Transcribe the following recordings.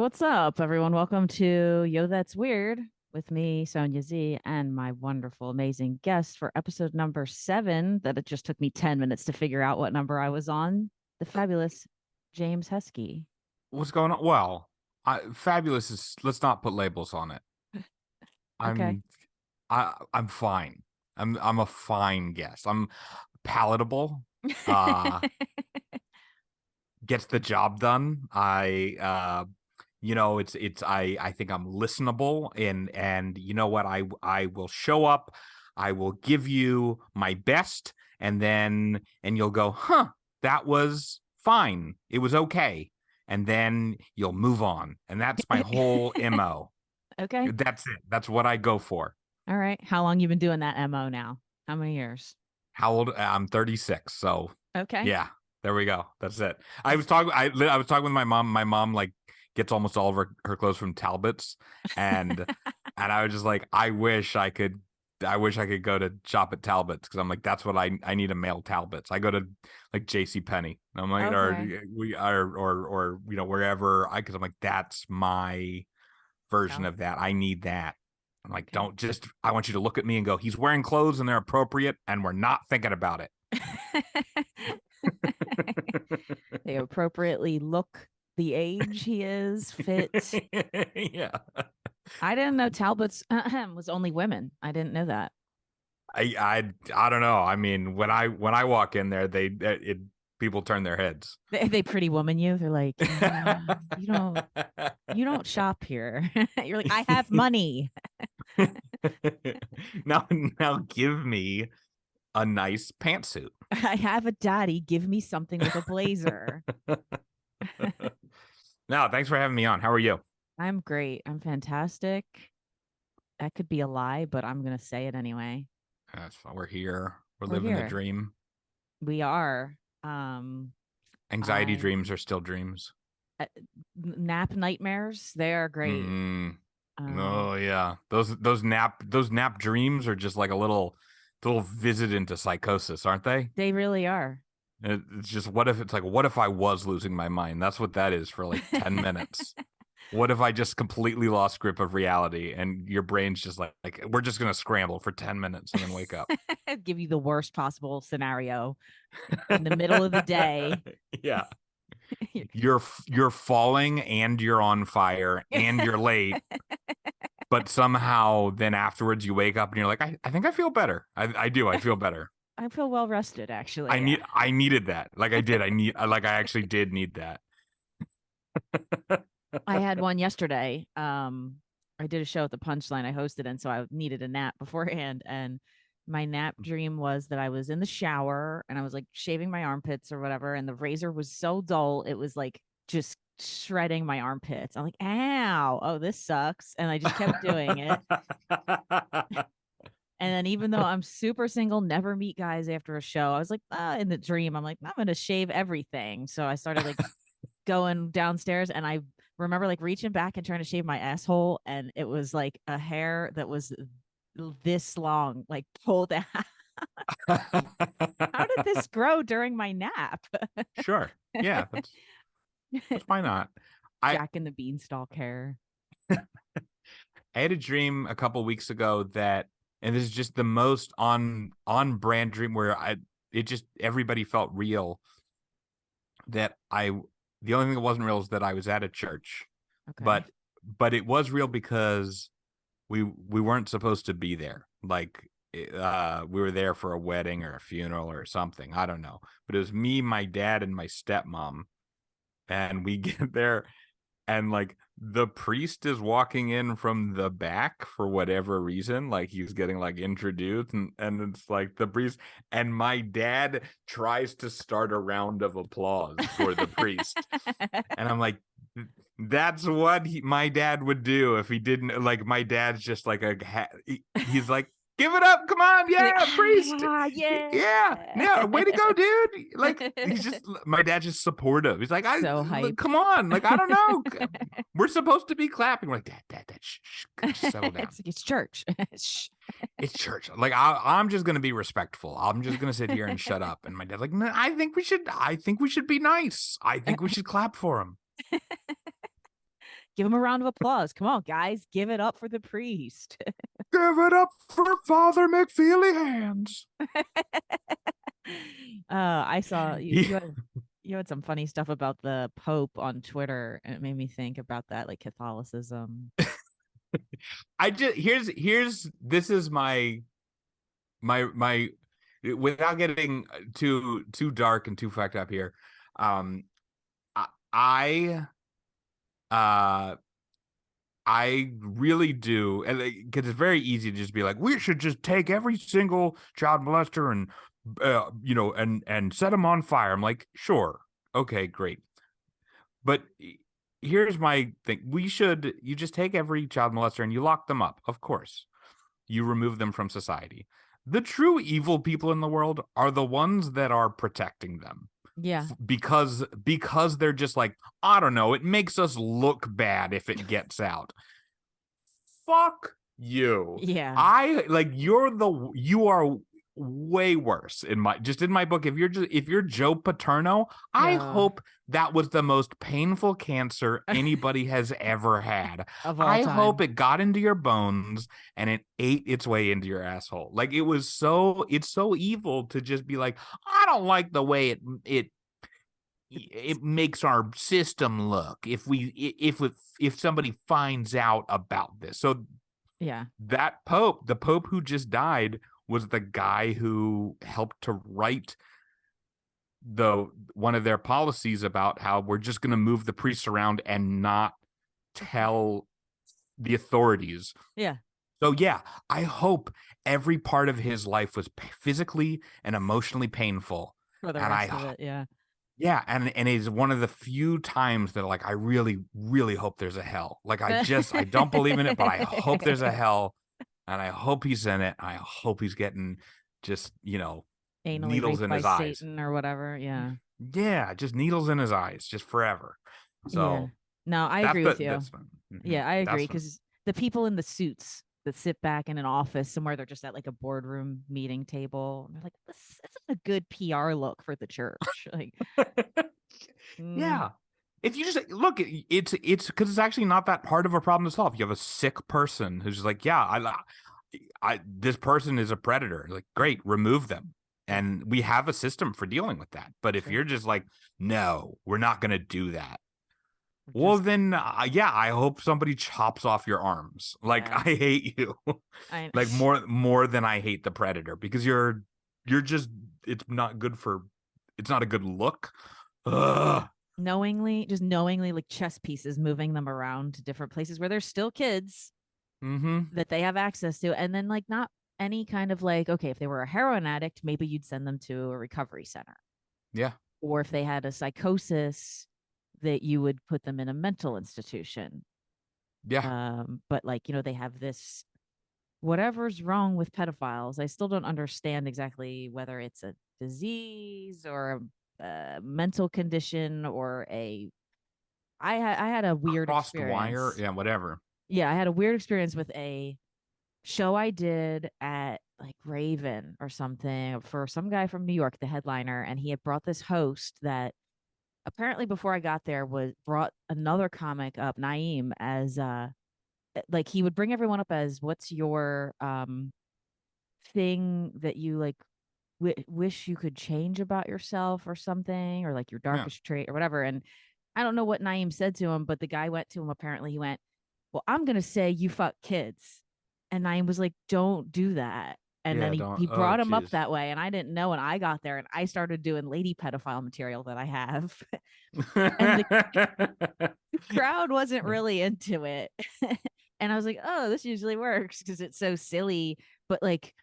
What's up, everyone? Welcome to Yo That's Weird with me, Sonia Z, and my wonderful, amazing guest for episode number 7. That it just took me 10 minutes to figure out what number I was on. The fabulous James Hesky. What's going on? Well, fabulous is let's not put labels on it. Okay. I'm I'm fine. I'm a fine guest. I'm palatable. Uh Gets the job done. I think I'm listenable and you know what? I will show up. I will give you my best and you'll go, "Huh, that was fine. It was okay." And then you'll move on. And that's my whole MO. Okay. That's it. That's what I go for. All right. How long you been doing that MO now? How many years? How old? I'm 36. So, Okay. yeah. There we go. That's it. I was talking with my mom. My mom like gets almost all of her clothes from Talbot's, and I was just like, I wish I could go to shop at Talbot's because I'm like, that's what I need a male Talbot's. I go to like J.C. Penney. I'm like, Okay. or wherever because I'm like, that's my version Tal- of that. I need that. I'm like, Okay. I want you to look at me and go, he's wearing clothes and they're appropriate and we're not thinking about it. They appropriately look the age he is, fit. Yeah. I didn't know Talbot's was only women. I didn't know that. I don't know. I mean, when I walk in there, people turn their heads. They pretty woman you. They're like, yeah, you don't shop here. You're like, I have money. Now give me a nice pantsuit. I have a daddy. Give me something with a blazer. No, thanks for having me on. How are you? I'm great. I'm fantastic. That could be a lie, but I'm gonna say it anyway. That's fine. We're here. We're We're living the here. dream. We are. Um, Anxiety I dreams are still dreams. uh, Nap nightmares. They are great. Mm. Um, Oh yeah, those nap dreams are just like a little visit into psychosis, aren't they? they really are. It's just what if I was losing my mind? That's what that is for like 10 minutes. What if I just completely lost grip of reality and your brain's just like we're just gonna scramble for 10 minutes and then wake up. Give you the worst possible scenario in the middle of the day. Yeah, you're falling and you're on fire and you're late, but somehow then afterwards you wake up and you're like, I think I feel better. I do. I feel better. I feel well rested, actually. Yeah. I needed that. Like I did. I actually did need that. I had one yesterday. I did a show at the Punchline I hosted, and so I needed a nap beforehand. And my nap dream was that I was in the shower and I was like shaving my armpits or whatever, and the razor was so dull it was like just shredding my armpits. I'm like, ow, oh, this sucks. And I just kept doing it. And then even though I'm super single, never meet guys after a show, I was like, in the dream, I'm like, I'm gonna shave everything. So I started like going downstairs and I remember like reaching back and trying to shave my asshole and it was like a hair that was this long, like pulled out. How did this grow during my nap? Sure. Yeah, that's why not. I Jack and the Beanstalk hair. I had a dream a couple weeks ago that, and this is just the most on brand dream where it just everybody felt real. That the only thing that wasn't real is that I was at a church, Okay. but it was real because we weren't supposed to be there. Like we were there for a wedding or a funeral or something. I don't know, but it was me, my dad, and my stepmom, and we get there and like the priest is walking in from the back for whatever reason, like he's getting like introduced, and it's like the priest and my dad tries to start a round of applause for the priest, and I'm like, that's what my dad would do if he didn't, like, my dad's just like he's like, give it up, come on, Like, yeah, priest, yeah. yeah, yeah, way to go, dude. Like, he's just, my dad's just supportive. He's like, So look, hyped. come on, like, I don't know, we're supposed to be clapping. We're like, dad, settle down. It's church. It's church. Like, I'm just gonna be respectful. I'm just gonna sit here and shut up. And my dad's like, no, I think we should be nice. I think we should clap for him. Give him a round of applause. Come on, guys, give it up for the priest. Give it up for Father McFeely Hands. I saw Yeah. you had some funny stuff about the Pope on Twitter, and it made me think about that, like Catholicism. I just here's this is my without getting too dark and too fucked up here. Um, I uh I really do, and because it's very easy to just be like, we should just take every single child molester and and set them on fire. I'm like, sure, okay, great, but here's my thing: you just take every child molester and you lock them up. Of course, you remove them from society. The true evil people in the world are the ones that are protecting them Yeah. because they're just like, I don't know, it makes us look bad if it gets out. Fuck you. Yeah. I like you are way worse in my book. If you're Joe Paterno, I Yeah. hope that was the most painful cancer anybody has ever had. Of all I hope time. it got into your bones and it ate its way into your asshole. Like it's so evil to just be like, I don't like the way it makes our system look if somebody finds out about this. So Yeah. the pope who just died was the guy who helped to write the one of their policies about how we're just going to move the priests around and not tell the authorities. Yeah. So yeah, I hope every part of his life was physically and emotionally painful. For the And rest of it. Yeah. yeah, and it's one of the few times that like I really really hope there's a hell. Like I don't believe in it, but I hope there's a hell, and I hope he's in it. I hope he's getting just Anally needles raped in by his eyes. Satan or whatever. Yeah. Yeah, just needles in his eyes, just forever. Yeah. So No, I agree with you. that's fun. Yeah, I agree. That's fun. Because the people in the suits that sit back in an office somewhere, they're just at like a boardroom meeting table. And they're like, this isn't a good PR look for the church. Like, mm, Yeah. If you just look, it's because it's actually not that hard of a problem to solve. You have a sick person who's just like, yeah, I this person is a predator. Like, great, remove them. yeah, And we have a system for dealing with that. But if sure. you're just like, no, we're not going to do that. Well, Just, then, yeah, I hope somebody chops off your arms. Like, yeah. I hate you. I Like more than I hate the predator because you're just it's not a good look. Ugh. just knowingly like chess pieces, moving them around to different places where there's still kids Mm-hmm. that they have access to. And then, like, not any kind of like, okay, if they were a heroin addict, maybe you'd send them to a recovery center. Yeah. Or if they had a psychosis, that you would put them in a mental institution. Yeah. But like, they have this whatever's wrong with pedophiles. I still don't understand exactly whether it's a disease or a mental condition or I had a weird Crossed wire. experience. Yeah, whatever. Yeah, I had a weird experience with a show I did at like Raven or something for some guy from New York, the headliner, and he had brought this host that apparently before I got there was brought another comic up, Naeem, as like he would bring everyone up as what's your thing that you like wish you could change about yourself or something, or like your Yeah. darkest trait or whatever. And I don't know what Naeem said to him, but the guy went to him. Apparently, he went, "Well, I'm gonna say you fuck kids," and Naeem was like, "Don't do that." And then Yeah, he don't. he Oh, brought him up jeez. that way, and I didn't know. And I got there, and I started doing lady pedophile material that I have, and the crowd wasn't really into it. And I was like, "Oh, this usually works because it's so silly." But like,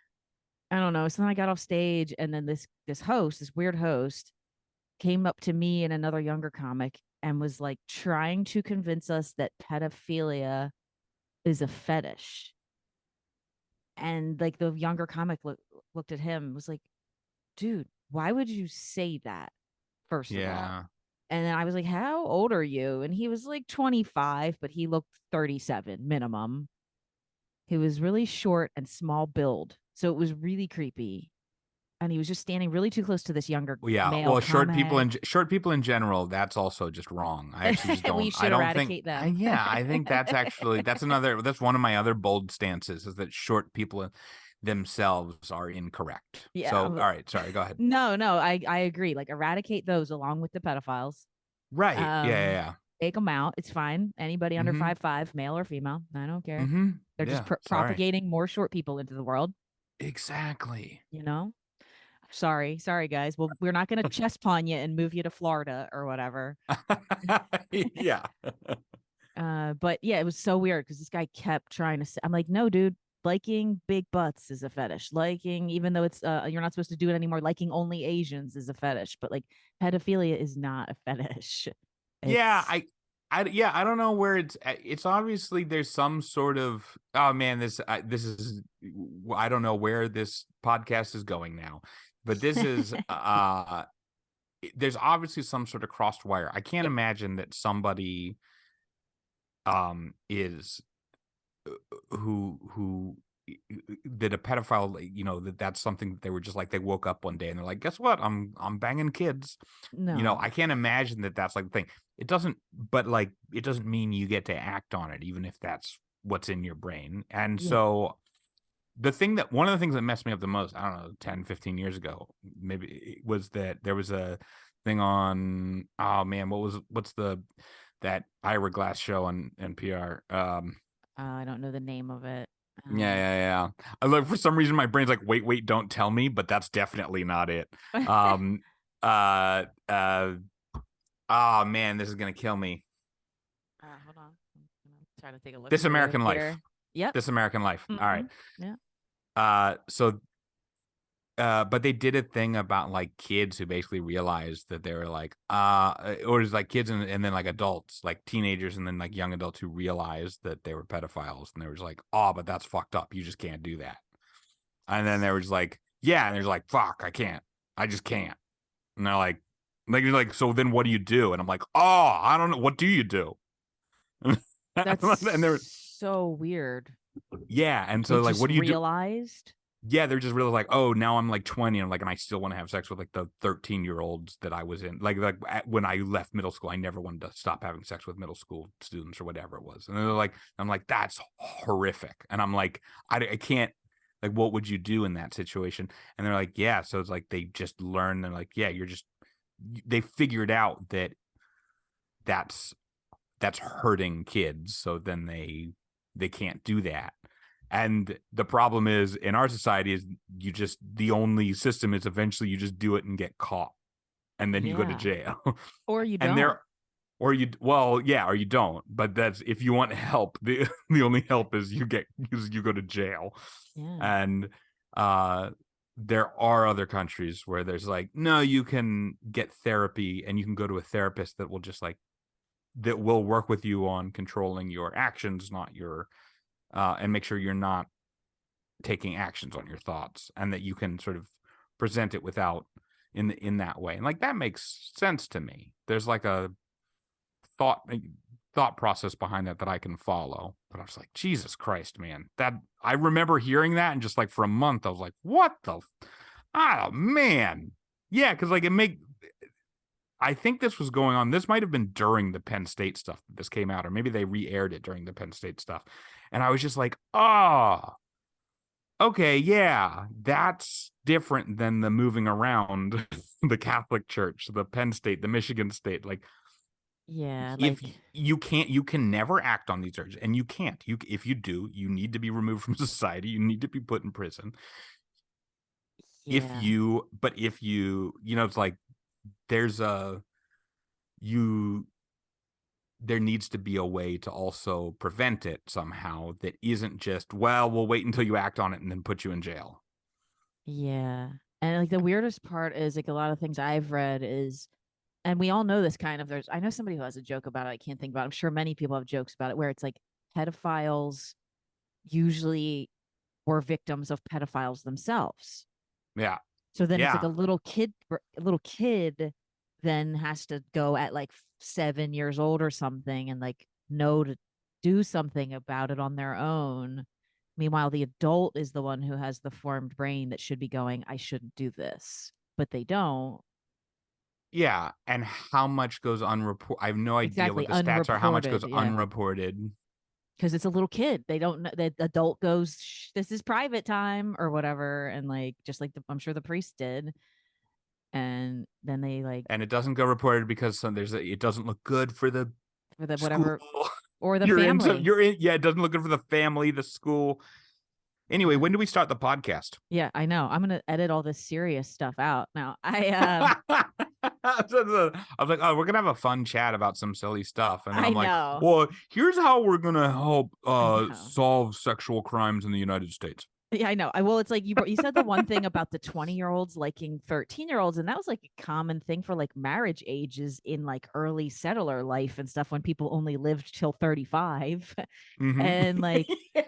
I don't know. So then I got off stage, and then this weird host, came up to me and another younger comic and was like trying to convince us that pedophilia is a fetish. And like the younger comic looked at him and was like, dude, why would you say that? First of all. Yeah. And then I was like, how old are you? And he was like 25, but he looked 37 minimum. He was really short and small build. So it was really creepy. and he was just standing really too close to this younger Yeah, male well, comic. short people in general, that's also just wrong. I actually just We don't. I should don't think. eradicate them. Yeah, I think that's actually that's one of my other bold stances is that short people themselves are incorrect. Yeah. So, all right, sorry, go ahead. No, I agree. Like eradicate those along with the pedophiles. Right? Yeah, yeah, Um, yeah. take them out. It's fine. Anybody under Mm-hmm. 5'5", male or female, I don't care. Mm-hmm. They're just Yeah. Sorry. propagating more short people into the world. Exactly. You know. Sorry, guys. Well, we're not going to chest pawn you and move you to Florida or whatever. Yeah. But yeah, it was so weird because this guy kept trying to say, I'm like, no, dude, liking big butts is a fetish. Liking, even though it's you're not supposed to do it anymore, liking only Asians is a fetish. But like pedophilia is not a fetish. Yeah, It's yeah, I don't know where it's obviously there's some sort of oh man, this is I don't know where this podcast is going now, but this is there's obviously some sort of crossed wire. I can't yep. imagine that somebody is who that a pedophile, you know, that's something that they were just like they woke up one day and they're like, guess what, I'm banging kids. You know, No. I can't imagine that that's like the thing. It doesn't, but like it doesn't mean you get to act on it even if that's what's in your brain. And Yeah. so the thing that one of the things that messed me up the most, I don't know, 10-15 years ago maybe, was that there was a thing on, oh man, what's the that Ira Glass show on NPR. I don't know the name of it. Yeah, yeah, yeah. I like for some reason my brain's like, wait, don't tell me, but that's definitely not it. Um, uh, uh, oh man, this is gonna kill me. Hold on. I'm gonna try to take a look This through American Life. here. Yep. This American Life. All right. Yeah. So but they did a thing about like kids who basically realized that they were like or it's like kids and then like adults, like teenagers and then like young adults who realized that they were pedophiles and they were just like, oh, but that's fucked up, you just can't do that. And then they were just like, yeah, and they're just like, fuck, I just can't. And they're like so then what do you do? And I'm like, oh, I don't know, what do you do? That's And they're so weird. yeah, and They so like just what do you do? realized. Yeah, they're just really like, oh, now I'm like 20 and I'm like, and I still want to have sex with like the 13-year-olds that I was in. Like when I left middle school, I never wanted to stop having sex with middle school students or whatever it was. And they're like, I'm like, that's horrific. And I'm like, I can't, like, what would you do in that situation? And they're like, yeah. So it's like they just learn. They're like, yeah, they figured out that that's hurting kids. So then they can't do that. And the problem is in our society is the only system is eventually you just do it and get caught and then you go to Yeah. jail. Or you And don't. or you don't, but that's if you want help, the only help is you go to jail. Yeah. And there are other countries where there's like, no, you can get therapy and you can go to a therapist that will just like that will work with you on controlling your actions, not your and make sure you're not taking actions on your thoughts, and that you can sort of present it without in that way. And like that makes sense to me. There's like a thought process behind that I can follow. But I was like, Jesus Christ, man. That I remember hearing that and just like for a month I was like, what the oh man. Yeah, because like I think this was going on. This might have been during the Penn State stuff that this came out, or maybe they re-aired it during the Penn State stuff. And I was just like, oh, okay, yeah, that's different than the moving around the Catholic Church, the Penn State, the Michigan State. Like, Yeah. if Like, you can never act on these urges, and you can't. If you do, you need to be removed from society. You need to be put in prison. yeah. If you, it's like there's a you there needs to be a way to also prevent it somehow that isn't just, well, we'll wait until you act on it and then put you in jail. Yeah. And like the weirdest part is like a lot of things I've read is, and we all know this kind of, I know somebody who has a joke about it. I can't think about it. I'm sure many people have jokes about it where it's like pedophiles usually were victims of pedophiles themselves. Yeah. So then it's like Yeah. a little kid then has to go at like 7 years old or something and like know to do something about it on their own. Meanwhile, the adult is the one who has the formed brain that should be going, I shouldn't do this, but they don't. Yeah, and how much goes unreported? I have no idea what Exactly. the stats are. How much goes Unreported. Yeah. unreported? Because it's a little kid. They don't know. The adult goes, this is private time or whatever. And like, just like I'm sure the priest did. And then they like, And it doesn't go reported because it doesn't look good for the for the school. whatever, or the family. Yeah, it doesn't look good for the family, the school. Anyway, Yeah. when do we start the podcast? Yeah, I know. I'm gonna edit all this serious stuff out now. I was like, oh, we're gonna have a fun chat about some silly stuff, and then I I'm like, know. well, here's how we're gonna help I know. solve sexual crimes in the United States. Yeah, I know. I well, it's like you said the one thing about the 20-year-olds liking 13-year-olds, and that was like a common thing for like marriage ages in like early settler life and stuff when people only lived till 35. And like, Yeah.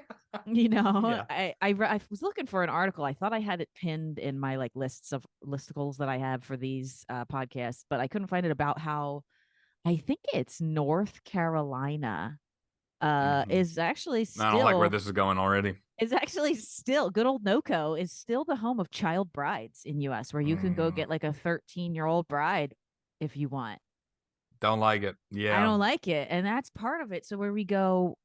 you know, Yeah. I was looking for an article. I thought I had it pinned in my like lists of listicles that I have for these podcasts, but I couldn't find it about how I think it's North Carolina Mhm. is actually I don't like where still this is going already. good old NoCo is still the home of child brides in US where you can go Mm, get like a 13-year-old bride if you want. don't like it. I Yeah. don't like it. And that's part of it. So where we go,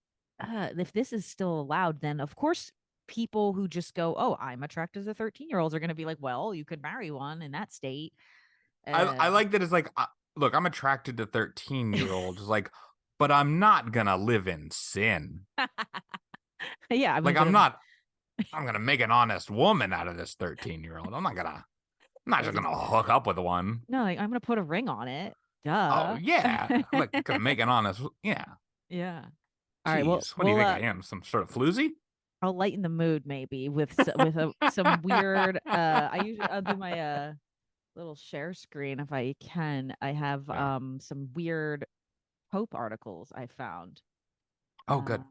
if this is still allowed, then of course people who just go, oh, I'm attracted to 13-year-olds are going to be like, well, you could marry one in that state. I Uh, like that it's like, look, I'm attracted to 13-year-olds, like, but I'm not gonna live in sin. yeah, I'm Like, going to I'm gonna make an honest woman out of this 13-year-old. I'm not yeah, just gonna hook up with one. no, like, I'm going to put a ring on it. Oh Duh. yeah, I'm like gonna make an honest. Yeah. Yeah. All right. Well, Jeez, what do you think I am? Some sort of floozy? I'll lighten the mood maybe with some weird. I'll do my little share screen if I can. I have Okay. some weird Pope articles I found. Oh, Uh, good.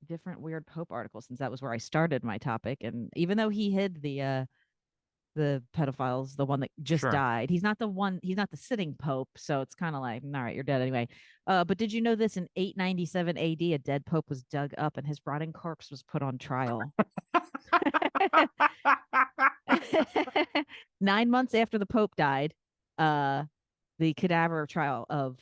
different weird Pope articles since that was where I started my topic. And even though he hid the pedophiles, the one that just Sure. died. He's not the sitting pope, so it's kind of like, all right, you're dead anyway. But did you know this in 897 AD, a dead pope was dug up and his rotting corpse was put on trial? 9 months after the pope died, uh, the cadaver trial of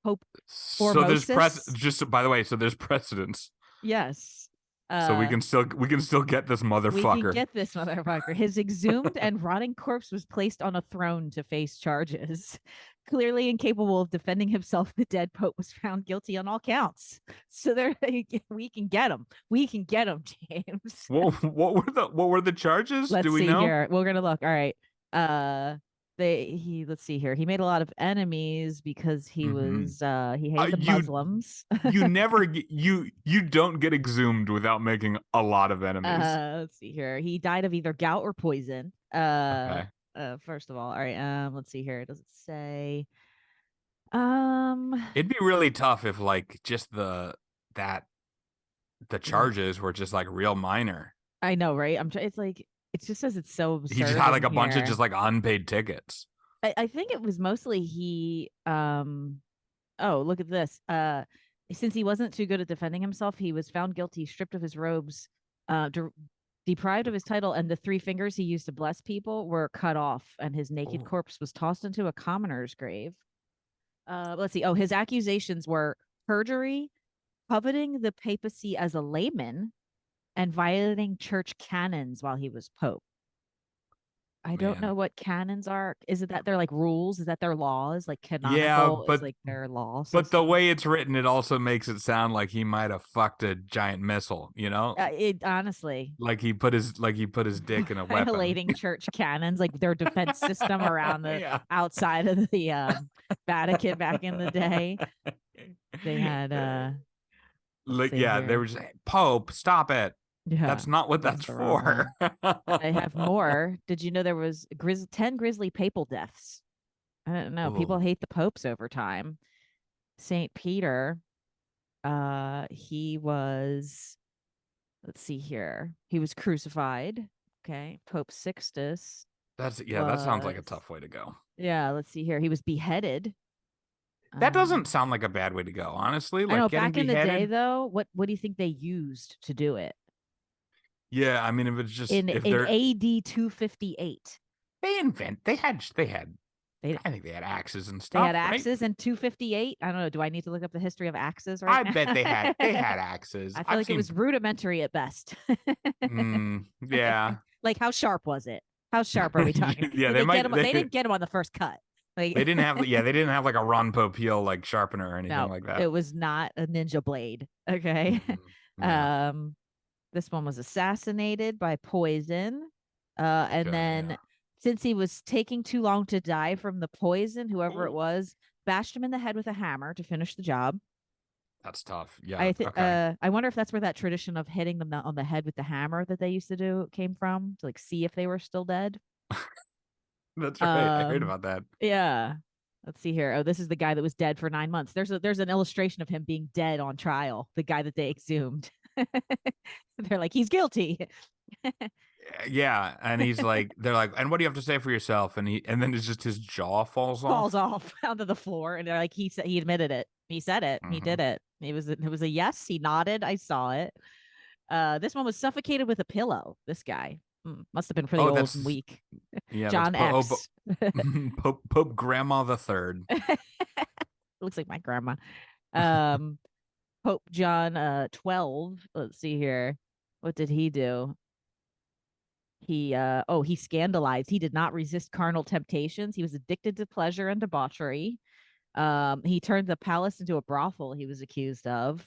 Pope So there's Formosus. just by the way, so there's precedence. Yes. So Uh, we can still get this we can motherfucker. get this motherfucker. His exhumed and rotting corpse was placed on a throne to face charges. Clearly incapable of defending himself, the dead pope was found guilty on all counts. So there, we can get him. We can get him, James. What were the charges? Do Let's we see know? here. We're gonna look. All right. Let's see here. He made a lot of enemies because Mm-hmm. he hated the You Muslims. you don't get exhumed without making a lot of enemies. Let's see here. He died of either gout or poison. Okay. First of all right. Let's see here. Does it say? Um, It'd be really tough if like just that the yeah, charges were just like real minor. I know, right? It's like it just says it's so He just absurd had in like a bunch of here. just like unpaid tickets. I think it was mostly he. Oh, look at this. Since he wasn't too good at defending himself, he was found guilty, stripped of his robes, deprived of his title, and the three fingers he used to bless people were cut off, and his naked Oh, corpse was tossed into a commoner's grave. Let's see. Oh, his accusations were perjury, coveting the papacy as a layman, and violating church canons while he was pope. I don't know man. what canons are. Is it that they're like rules? Is that their laws? Like Yeah, canonical is like their law but the system. way it's written, it also makes it sound like he might have fucked a giant missile, you know? It honestly Like he put his dick in a weapon. violating church canons, like their defense system around the Yeah. outside of the Vatican back in the day. They had let's Like see yeah, they here. were just Pope, stop it. Yeah, That's not what that's that's the wrong for. one. I have more. Did you know there was 10 grisly papal deaths? I don't know. People Oh, hate the popes over time. Saint Peter, he was, let's see here. He was crucified. Okay. Pope Sixtus that sounds like a was, tough way to go. yeah, let's see here. He was beheaded. That doesn't Um, sound like a bad way to go, honestly. I Like know getting back in the day beheaded. though, what do you think they used to do it? Yeah, I mean, if it's just in if in they're AD 258. they had They I think they had axes and they had stuff, right? axes in 258. I don't know. Do I need to look up the history of axes right I now? bet they had axes. I feel I've like it seen was rudimentary at best. yeah. Like how sharp was it? How sharp are we talking? Yeah, Did they they get might him? They didn't get him on the first cut. Like they didn't have like a Ron Popeil like sharpener or anything no, like it that. was not a ninja blade. Okay. Yeah. um, this one was assassinated by poison. And Okay, then yeah. since he was taking too long to die from the poison, whoever it Oh, was bashed him in the head with a hammer to finish the job. that's tough. Yeah. Okay. I wonder if that's where that tradition of hitting them on the head with the hammer that they used to do came from to like see if they were still dead. That's right. I heard Um, about that. yeah. Let's see here. Oh, this is the guy that was dead for 9 months. There's an illustration of him being dead on trial. The guy that they exhumed. They're like, he's guilty. Yeah, and they're like, and what do you have to say for yourself? And then it's just his jaw falls Falls off. off onto the floor, and they're like, he said he admitted it. He said it. He Hmm. did it. It was a yes. He nodded. I saw it. This one was suffocated with a pillow. This guy must have been pretty Oh, old and that's weak. yeah, that's John X. Pope Grandma the Third. Looks like my grandma. Um, Pope John 12. Let's see here. What did he do? He scandalized. He did not resist carnal temptations. He was addicted to pleasure and debauchery. He turned the palace into a brothel, he was accused of.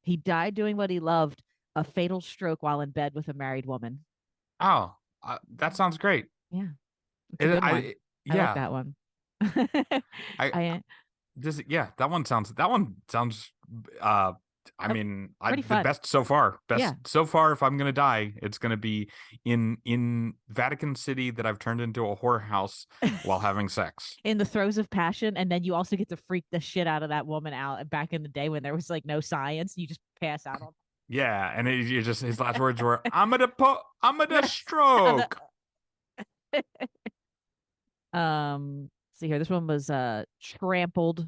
He died doing what he loved, a fatal stroke while in bed with a married woman. Oh, that sounds great. Yeah, it's a It, good one. I like yeah, that one. I I this yeah, that one sounds uh I uh, mean, I pretty the fun. best so far. Yeah, Best so far if I'm going to die, it's going to be in Vatican City that I've turned into a whorehouse while having sex. in the throes of passion, and then you also get to freak the shit out of that woman out back in the day when there was like no science. You just pass out on. Yeah, and you just his last words were I'm gonna On the stroke. see here, this one was trampled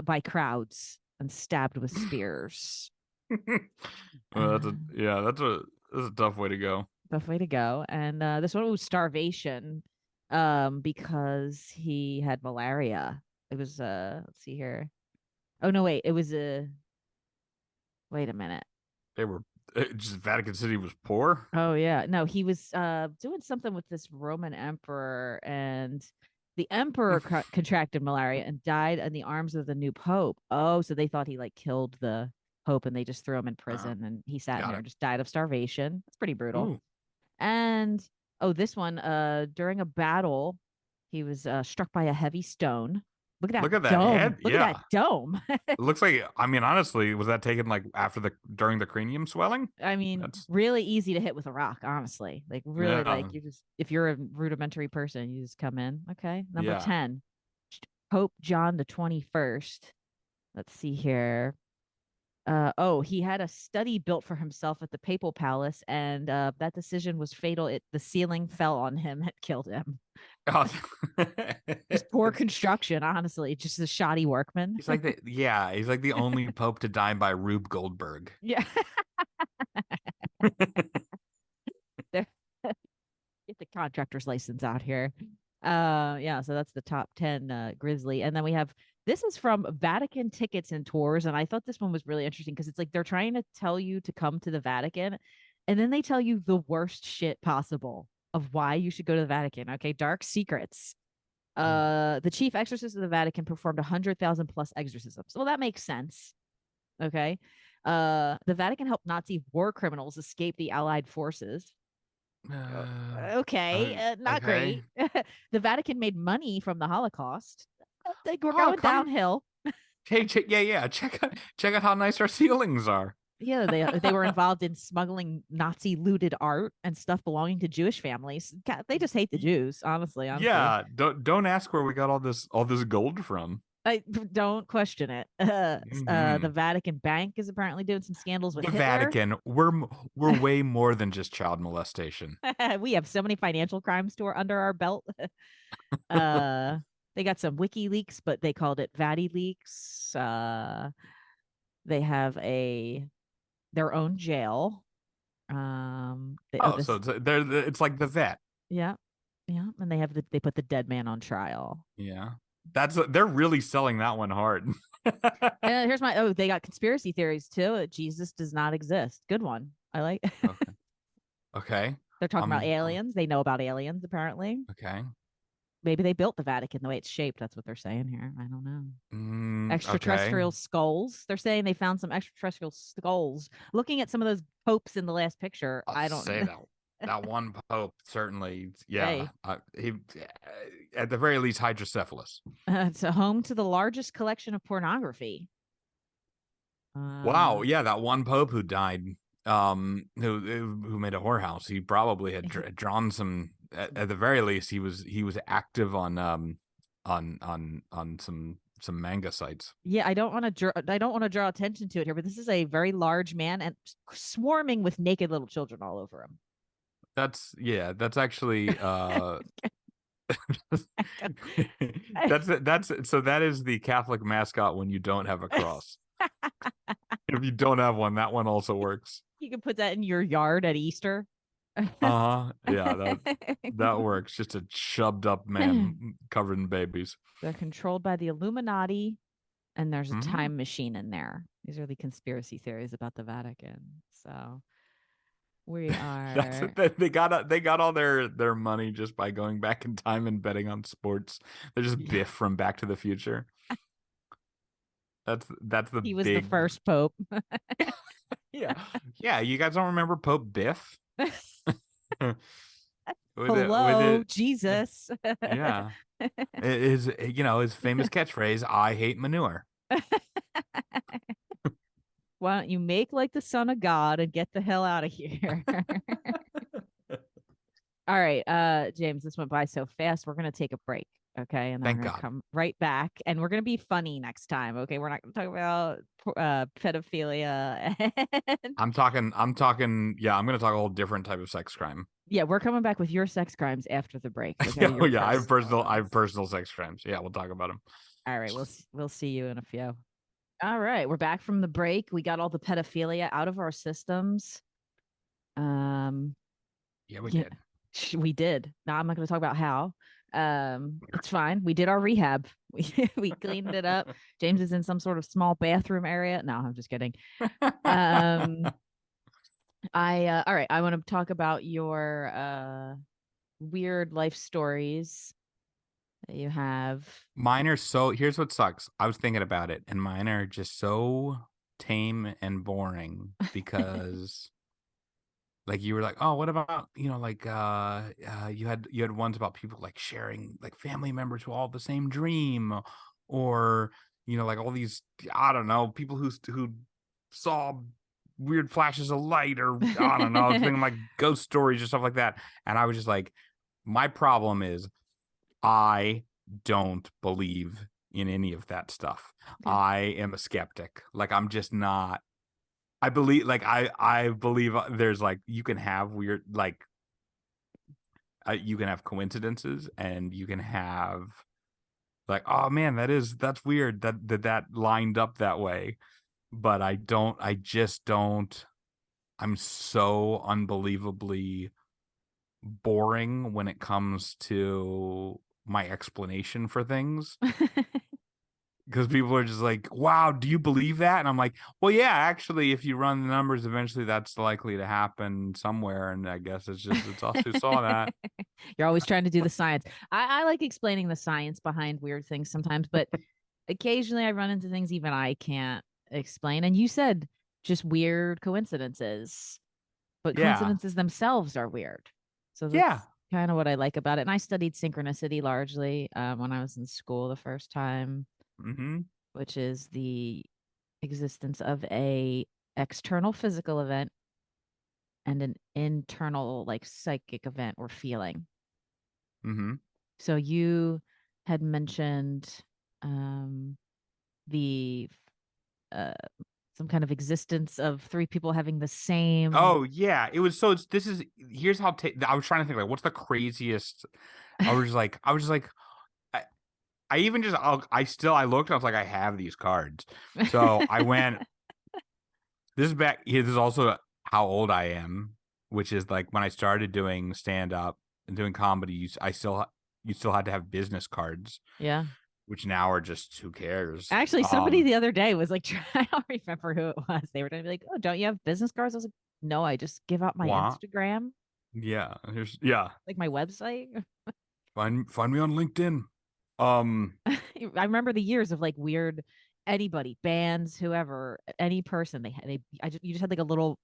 by crowds and stabbed with spears. Well, Um, that's a tough way to go. Tough way to go. And this one was starvation, because he had malaria. It was let's see here. Oh no, wait, it was a wait a minute. They were just Vatican City was poor. Oh yeah. No, he was doing something with this Roman emperor, and the emperor contracted malaria and died in the arms of the new pope. Oh, so they thought he like killed the pope and they just threw him in Uh, prison and he sat in got there it. and just died of starvation. That's pretty brutal. Ooh, And oh, this one, during a battle, he was struck by a heavy stone. Look at that look at that dome. head. Look at that Yeah. dome. It looks like, I mean, honestly, was that taken like after the during the cranium swelling? I mean, That's really easy to hit with a rock, honestly. Like really yeah, like you just if you're a rudimentary person, you just come in. Okay. Number yeah. 10. Pope John the 21st. Let's see here. He had a study built for himself at the Papal Palace, and that decision was fatal. The ceiling fell on him and killed him. Oh, Just poor that's construction, honestly. Just a shoddy workman. he's like the only pope to die by Rube Goldberg. Yeah. There get the contractor's license out here. Yeah, so that's the top 10 Grizzly. And then we have this is from Vatican Tickets and Tours. And I thought this one was really interesting because it's like they're trying to tell you to come to the Vatican, and then they tell you the worst shit possible of why you should go to the Vatican. Okay, dark secrets. Oh, The chief exorcist of the Vatican performed 100,000 plus exorcisms. Well, that makes sense. Okay. The Vatican helped Nazi war criminals escape the Allied forces. Okay, not okay. great. The Vatican made money from the Holocaust. We're Oh, going come. downhill. Hey, yeah. Check out how nice our ceilings are. Yeah, they were involved in smuggling Nazi looted art and stuff belonging to Jewish families. God, they just hate the Jews, honestly. Yeah, don't ask where we got all this gold from. I don't question it. The Hmm. Vatican Bank is apparently doing some scandals with The Hitler. Vatican, we're way more than just child molestation. We have so many financial crimes under our belt. uh, they got some WikiLeaks, but they called it Vati Leaks. They have their own jail. Oh, so This, it's like the vet. yeah, yeah, and they put the dead man on trial. Yeah. They're really selling that one hard. And here's my they got conspiracy theories too. Jesus does not exist. Good one. I like. Okay. Okay. They're talking about aliens. They know about aliens apparently. Okay. Maybe they built the Vatican the way it's shaped. That's what they're saying here. I don't know. Okay. Extraterrestrial skulls. They're saying they found some extraterrestrial skulls. Looking at some of those popes in the last picture, I'll I say don't. that one pope certainly, yeah. Hey, He at the very least hydrocephalus. it's a home to the largest collection of pornography. Wow, Uh, yeah, that one pope who died, who made a whorehouse. He probably had drawn some. At the very least, he was active on some manga sites. yeah, I don't want to draw attention to it here, but this is a very large man and swarming with naked little children all over him. That's actually that's so that is the Catholic mascot when you don't have a cross. If you don't have one, that one also works. You can put that in your yard at Easter. Yeah, that works. Just a chubbed up man covered in babies. They're controlled by the Illuminati, and there's a Hmm. time machine in there. These are the conspiracy theories about the Vatican. So we That's are. it. They got all their money just by going back in time and betting on sports. They're just Yeah, Biff from Back to the Future. That's the he was the big. first pope. Yeah, yeah. You guys don't remember Pope Biff? With Hello, it, Jesus. yeah. His famous catchphrase, "I hate manure." Why don't you make like the son of God and get the hell out of here? All right, James, this went by so fast. We're gonna take a break, okay, and then we're Thank gonna God. come right back, and we're gonna be funny next time, okay? We're not gonna talk about pedophilia, and I'm talking. Yeah, I'm gonna talk a whole different type of sex crime. yeah, we're coming back with your sex crimes after the break, okay? Oh Your yeah, personal I have ones. personal sex crimes. Yeah, we'll talk about them. All right, we'll see you in a few. All right, we're back from the break. We got all the pedophilia out of our systems. Um, Yeah, we yeah, did. we did. Now I'm not going to talk about how. It's fine. We did our rehab. We cleaned it up. James is in some sort of small bathroom area. No, I'm just kidding. Um, I all right. I want to talk about your weird life stories that you have. Mine are so. Here's what sucks. I was thinking about it, and mine are just so tame and boring because like you were like, oh, what about like you had ones about people like sharing like family members who all have the same dream, or like all these, I don't know, people who saw weird flashes of light, or I don't know, thinking like ghost stories or stuff like that. And I was just like, my problem is I don't believe in any of that stuff. Okay. I am a skeptic. Like I'm just not. I believe like I believe there's like you can have weird like you can have coincidences, and you can have like, oh man, that's weird that lined up that way. But I just don't. I'm so unbelievably boring when it comes to my explanation for things, because people are just like, wow, do you believe that? And I'm like, well, yeah, actually, if you run the numbers, eventually that's likely to happen somewhere. And I guess it's us who saw that. You're always trying to do the science. I like explaining the science behind weird things sometimes, but occasionally I run into things even I can't explain. And you said just weird coincidences, but Yeah. coincidences themselves are weird. So Yeah. that's kind of what I like about it. And I studied synchronicity largely when I was in school the first time, Mm-hmm. which is the existence of a external physical event and an internal like psychic event or feeling. Mm-hmm. So you had mentioned um the uh some kind of existence of three people having the same. Oh yeah, it was. So this is here's how I was trying to think like what's the craziest. I was just like I even just I looked and I was like, I have these cards. So I went, this is back, this is also how old I am. which is like when I started doing stand up and doing comedy, you still had to have business cards, Yeah. which now are just who cares. Actually, somebody the other day was like, I don't remember who it was. They were going to be like, "Oh, don't you have business cards?" I was like, "No, I just give out my Wah. Instagram, Yeah, yeah. like my website." Find me on LinkedIn. Um, I remember the years of like weird anybody, bands, whoever, any person. You just had like a little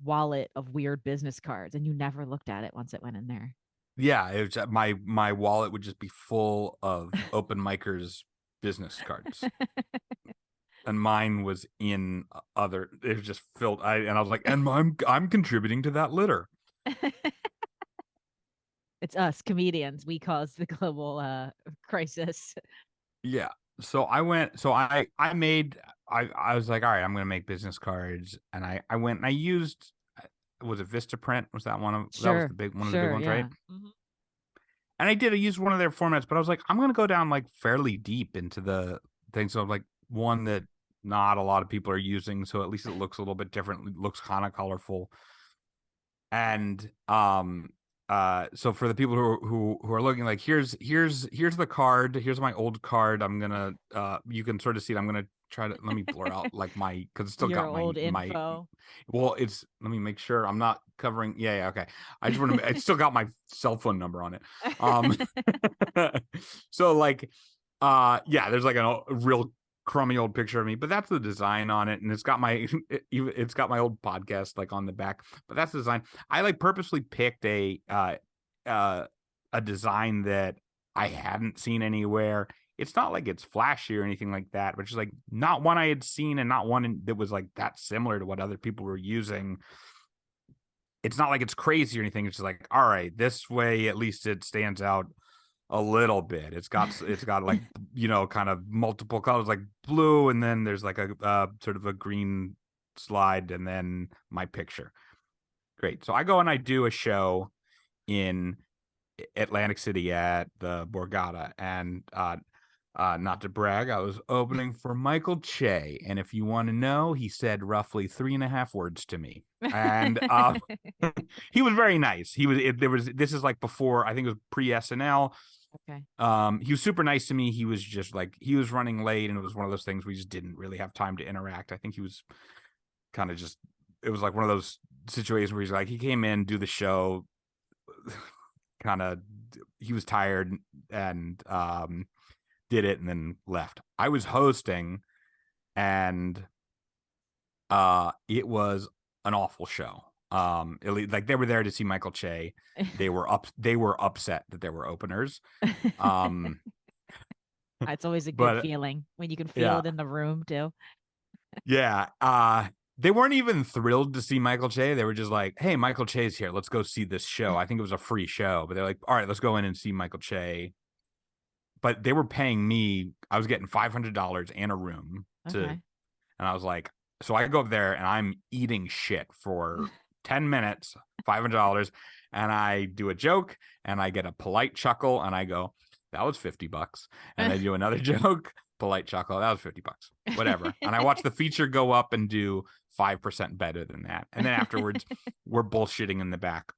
wallet of weird business cards, and you never looked at it once it went in there. yeah, it was, my wallet would just be full of open micers business cards, and mine was in other. It was just filled. I was like, and I'm contributing to that litter. It's us comedians. We caused the global crisis. Yeah. So I went. So I made. I was like, all right, I'm gonna make business cards, and I went and I used. Was it Vistaprint? Was that one of that was Sure, the big one of the big sure, ones, right? yeah. Mhm. And I used one of their formats, but I was like, I'm gonna go down like fairly deep into the thing. So like one that not a lot of people are using, so at least it looks a little bit different. It looks kind of colorful. And so for the people who are looking, like here's the card, here's my old card. I'm gonna you can sort of see it. I'm gonna try to let me blur out like my because it's still Your got old my info. well, it's let me make sure I'm not covering. Yeah, okay. I just want to. It's still got my cell phone number on it. Um, so like, yeah, there's like a real crummy old picture of me, but that's the design on it, and it's got my it's got my old podcast like on the back. But that's the design. I like purposely picked uh a design that I hadn't seen anywhere. It's not like it's flashy or anything like that, which is like not one I had seen and not one that was like that similar to what other people were using. It's not like it's crazy or anything. It's just like, all right, this way at least it stands out a little bit. It's got like kind of multiple colors, like blue, and then there's like a sort of a green slide, and then my picture. Great. So I go and I do a show in Atlantic City at the Borgata, and not to brag, I was opening for Michael Che, and if you want to know, he said roughly 3.5 words to me, and he was very nice. There was this is like before, I think it was pre SNL. Okay. He was super nice to me. He was just like he was running late, and it was one of those things we just didn't really have time to interact. I think he was kind of just it was like one of those situations where he's like he came in, do the show, kind of he was tired and did it and then left. I was hosting, and it was an awful show. Like they were there to see Michael Che. They were upset that there were openers. Um It's always a good but feeling when you can feel yeah. it in the room too. Yeah. They weren't even thrilled to see Michael Che. They were just like, "Hey, Michael Che's here. Let's go see this show." I think it was a free show, but they're like, "All right, let's go in and see Michael Che." But they were paying me. I was getting $500 and a room to, Okay. and I was like, so I go up there and I'm eating shit for 10 minutes, $500, and I do a joke and I get a polite chuckle and I go, that was $50. And I do another joke, polite chuckle, that was $50. Whatever. And I watch the feature go up and do 5% better than that. And then afterwards, we're bullshitting in the back.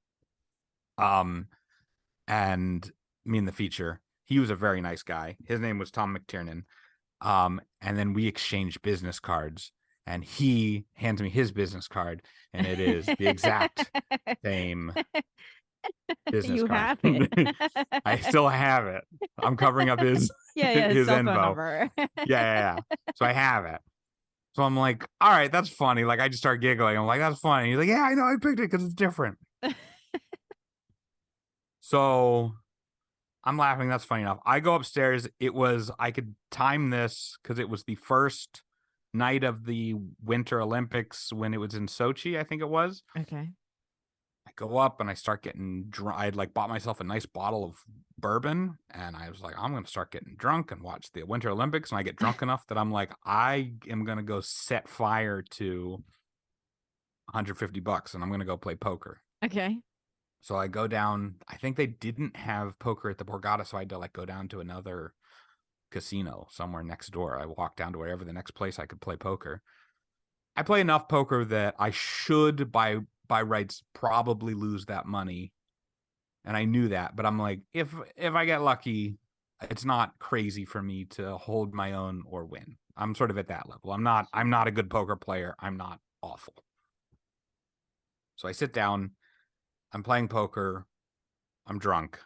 And me in the feature, he was a very nice guy. His name was Tom McTiernan. And then we exchanged business cards, and he hands me his business card, and it is the exact same business You card. have it. I still have it. I'm covering up his Yeah, yeah, his his cell phone info. number. Yeah. So I have it. So I'm like, all right, that's funny. Like I just start giggling. I'm like, that's funny. He's like, yeah, I know, I picked it because it's different. So I'm laughing. That's funny enough. I go upstairs. I could time this because it was the first night of the Winter Olympics when it was in Sochi, I think it was. Okay. I go up and I start getting drunk. I had like bought myself a nice bottle of bourbon, and I was like, I'm going to start getting drunk and watch the Winter Olympics. And I get drunk enough that I'm like, I am going to go set fire to $150 and I'm going to go play poker. Okay. So I go down. I think they didn't have poker at the Borgata, so I had to like go down to another casino somewhere next door. I walked down to wherever the next place I could play poker. I play enough poker that I should by by rights probably lose that money. And I knew that, but I'm like, if I get lucky, it's not crazy for me to hold my own or win. I'm sort of at that level. I'm not a good poker player. I'm not awful. So I sit down, I'm playing poker, I'm drunk.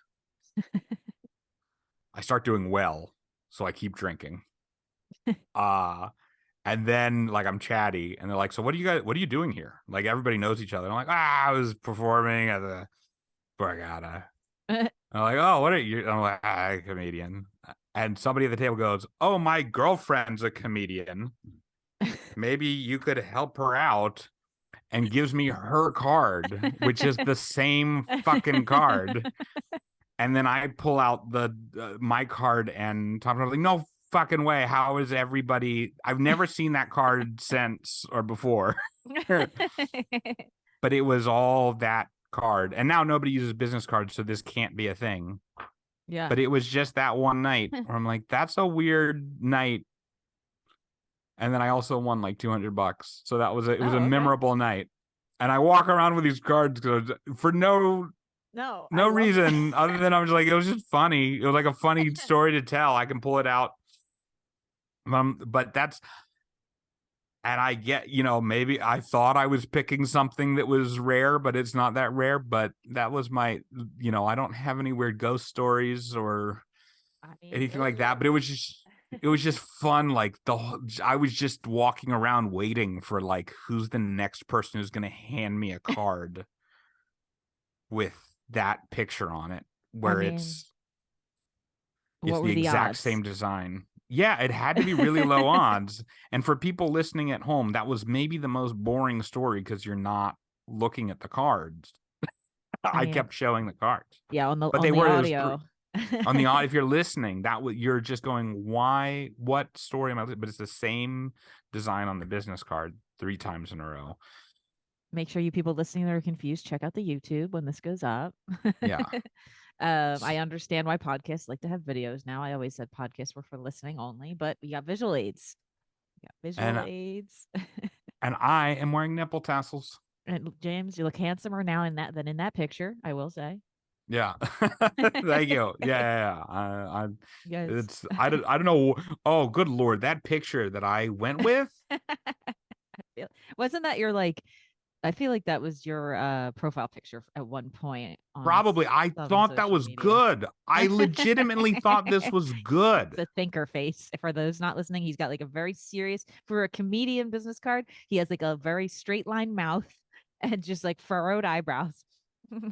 I start doing well, so I keep drinking. And then like I'm chatty and they're like, so what are you doing here? Like everybody knows each other. I'm like, I was performing at the Borgata. I'm like, oh, what are you? I'm like, a comedian. And somebody at the table goes, oh, my girlfriend's a comedian. Maybe you could help her out, and gives me her card, which is the same fucking card. And then I pull out the my card and Tom's like, no fucking way. How is everybody? I've never seen that card since or before. But it was all that card. And now nobody uses business cards, so this can't be a thing. Yeah. But it was just that one night where I'm like, that's a weird night. And then I also won like $200. So it was a memorable night. And I walk around with these cards for no reason other than I was like, it was just funny. It was like a funny story to tell. I can pull it out. But that's, and I get, maybe I thought I was picking something that was rare, but it's not that rare. But that was my, I don't have any weird ghost stories or anything like that. But it was just fun. Like I was just walking around waiting for like, who's the next person who's going to hand me a card with that picture on it, where it's the exact same design. Yeah, it had to be really low odds. And for people listening at home, that was maybe the most boring story because you're not looking at the cards. I kept showing the cards. Yeah, on the audio. On the audio, if you're listening, you're just going, why? What story am I? But it's the same design on the business card 3 times in a row. Make sure you people listening that are confused, check out the YouTube when this goes up. Yeah. I understand why podcasts like to have videos now. I always said podcasts were for listening only, but we got visual aids. And I am wearing nipple tassels. And James, you look handsomer now than in that picture, I will say. Yeah. Thank you. Yeah. I don't know. Oh, good Lord. That picture that I went with. Wasn't that your like, I feel like that was your profile picture at one point. Probably. I thought that was good. I legitimately thought this was good. It's a thinker face. For those not listening, he's got like a very serious, for a comedian business card, he has like a very straight line mouth and just like furrowed eyebrows.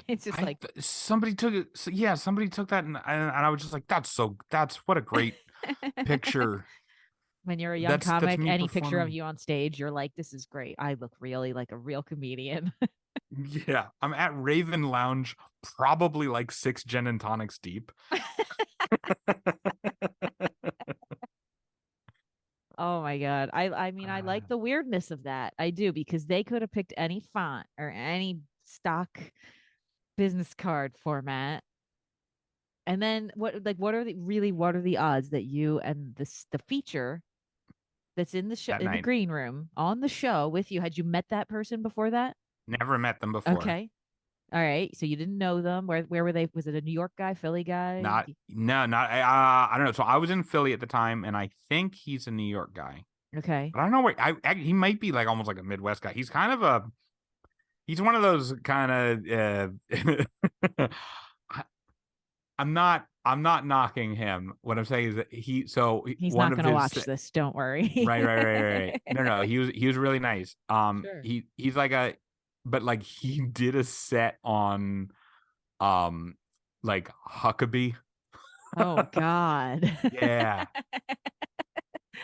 It's just somebody took it. Yeah, somebody took that and I was just like, that's what a great picture. When you're a young comic, any picture of you on stage, you're like, this is great. I look really like a real comedian. Yeah, I'm at Raven Lounge, probably like 6 gin and tonics deep. Oh my God. I mean, I like the weirdness of that. I do, because they could have picked any font or any stock business card format. And then what are the odds that you and the feature that's in the show, in the green room on the show with you, had you met that person before that? Never met them before. Okay. All right. So you didn't know them. Where were they? Was it a New York guy, Philly guy? Not I don't know. So I was in Philly at the time, and I think he's a New York guy. Okay. But I don't know where he might be like almost like a Midwest guy. He's kind of he's one of those kind of I'm not knocking him. What I'm saying is that he's not going to watch this. Don't worry. Right. No. He was really nice. Sure. He's like but like he did a set on, like Huckabee. Oh God. Yeah.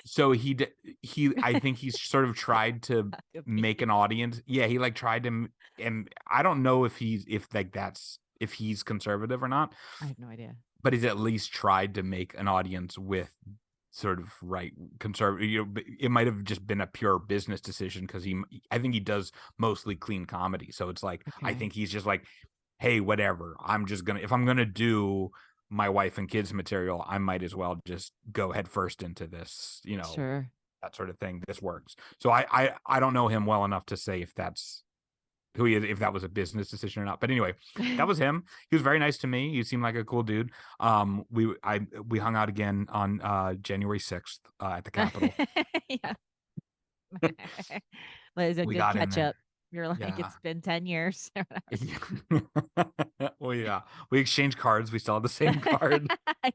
So I think he's sort of tried to make an audience. Yeah, he like tried to, and I don't know if he's conservative or not. I have no idea. But he's at least tried to make an audience with sort of right conservative. It might have just been a pure business decision because I think he does mostly clean comedy. So it's like, I think he's just like, hey, whatever. If I'm gonna do my wife and kids material, I might as well just go head first into this, Sure. that sort of thing. This works. So I don't know him well enough to say if that's who he is, if that was a business decision or not. But anyway, that was him. He was very nice to me. He seemed like a cool dude. We hung out again on January 6th at the Capitol. Yeah. But it's a We good got in catch there. up. You're like, Yeah. it's been 10 years. Well, yeah. We exchanged cards. We still have the same card.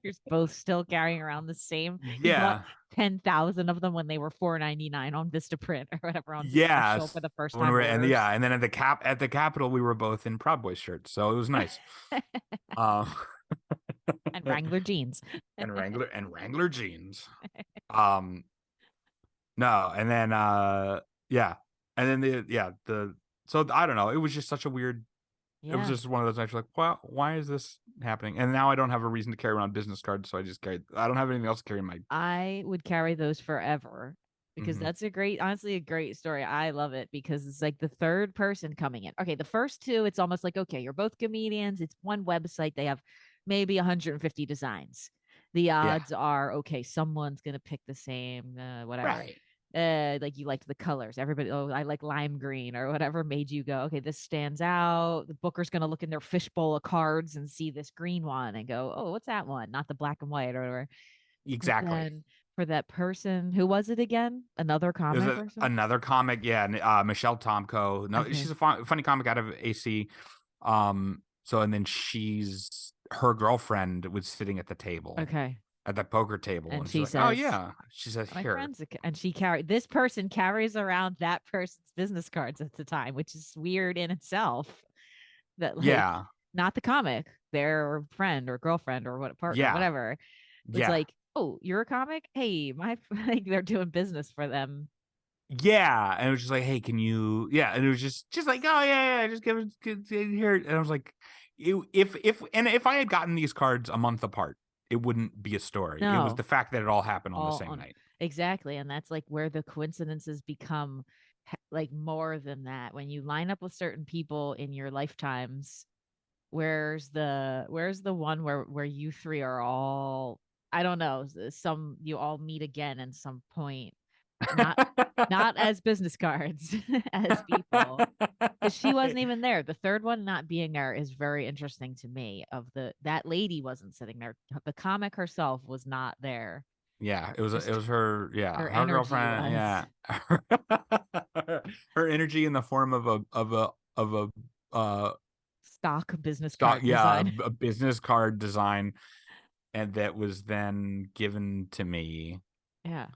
You're both still carrying around the same. You bought Yeah. 10,000 of them when they were $4.99 on Vistaprint or whatever on special Yes. for the first When time we're orders. and then at the Capitol, we were both in Proud Boys shirts, so it was nice. Um, And Wrangler jeans. and Wrangler jeans. Um, no, and then yeah, and then the so I don't know. It was just such a weird. It was Yeah. just one of those nights like, well, why is this happening? And now I don't have a reason to carry around business cards, so I don't have anything else to carry in my. I would carry those forever because Mhm. that's honestly, a great story. I love it because it's like the third person coming in. Okay, the first two, it's almost like, okay, you're both comedians. It's one website. They have maybe 150 designs. The Yeah, odds are, okay, someone's going to pick the same, whatever. right. Like you liked the colors. Everybody, oh, I like lime green or whatever made you go, okay, this stands out. The booker's going to look in their fishbowl of cards and see this green one and go, oh, what's that one? Not the black and white or whatever. But Exactly. then for that person, who was it again? Another There's comic or something? another comic, yeah, Michelle Tomko. No, Okay. she's a funny comic out of AC. So and then her girlfriend was sitting at the table, Okay. at the poker table, And and she's she like, "Oh says, yeah." She says, my "Here." friends, and this person carries around that person's business cards at the time, which is weird in itself. That like Yeah, not the comic, their friend or girlfriend or what partner, yeah, whatever, was yeah, like, oh, you're a comic? Hey, my like they're doing business for them. yeah. And it was just like, "Hey, can you?" Yeah, and it was just like, "Oh yeah, just give it here." And I was like, if I had gotten these cards a month apart, it wouldn't be a story. It was No, the fact that it all happened on the all same on night. exactly, and that's like where the coincidences become like more than that. When you line up with certain people in your lifetimes, where's the one where you three are all, I don't know, some you all meet again at some point, not not as business cards, as people, because she wasn't even there. The third one not being there is very interesting to me. Of the That lady wasn't sitting there. The comic herself was not there. Yeah, it Just was her, her yeah, her energy girlfriend, was. yeah. Her energy in the form of a Stock business stock, card yeah, design. a business card design, and that was then given to me, Yeah.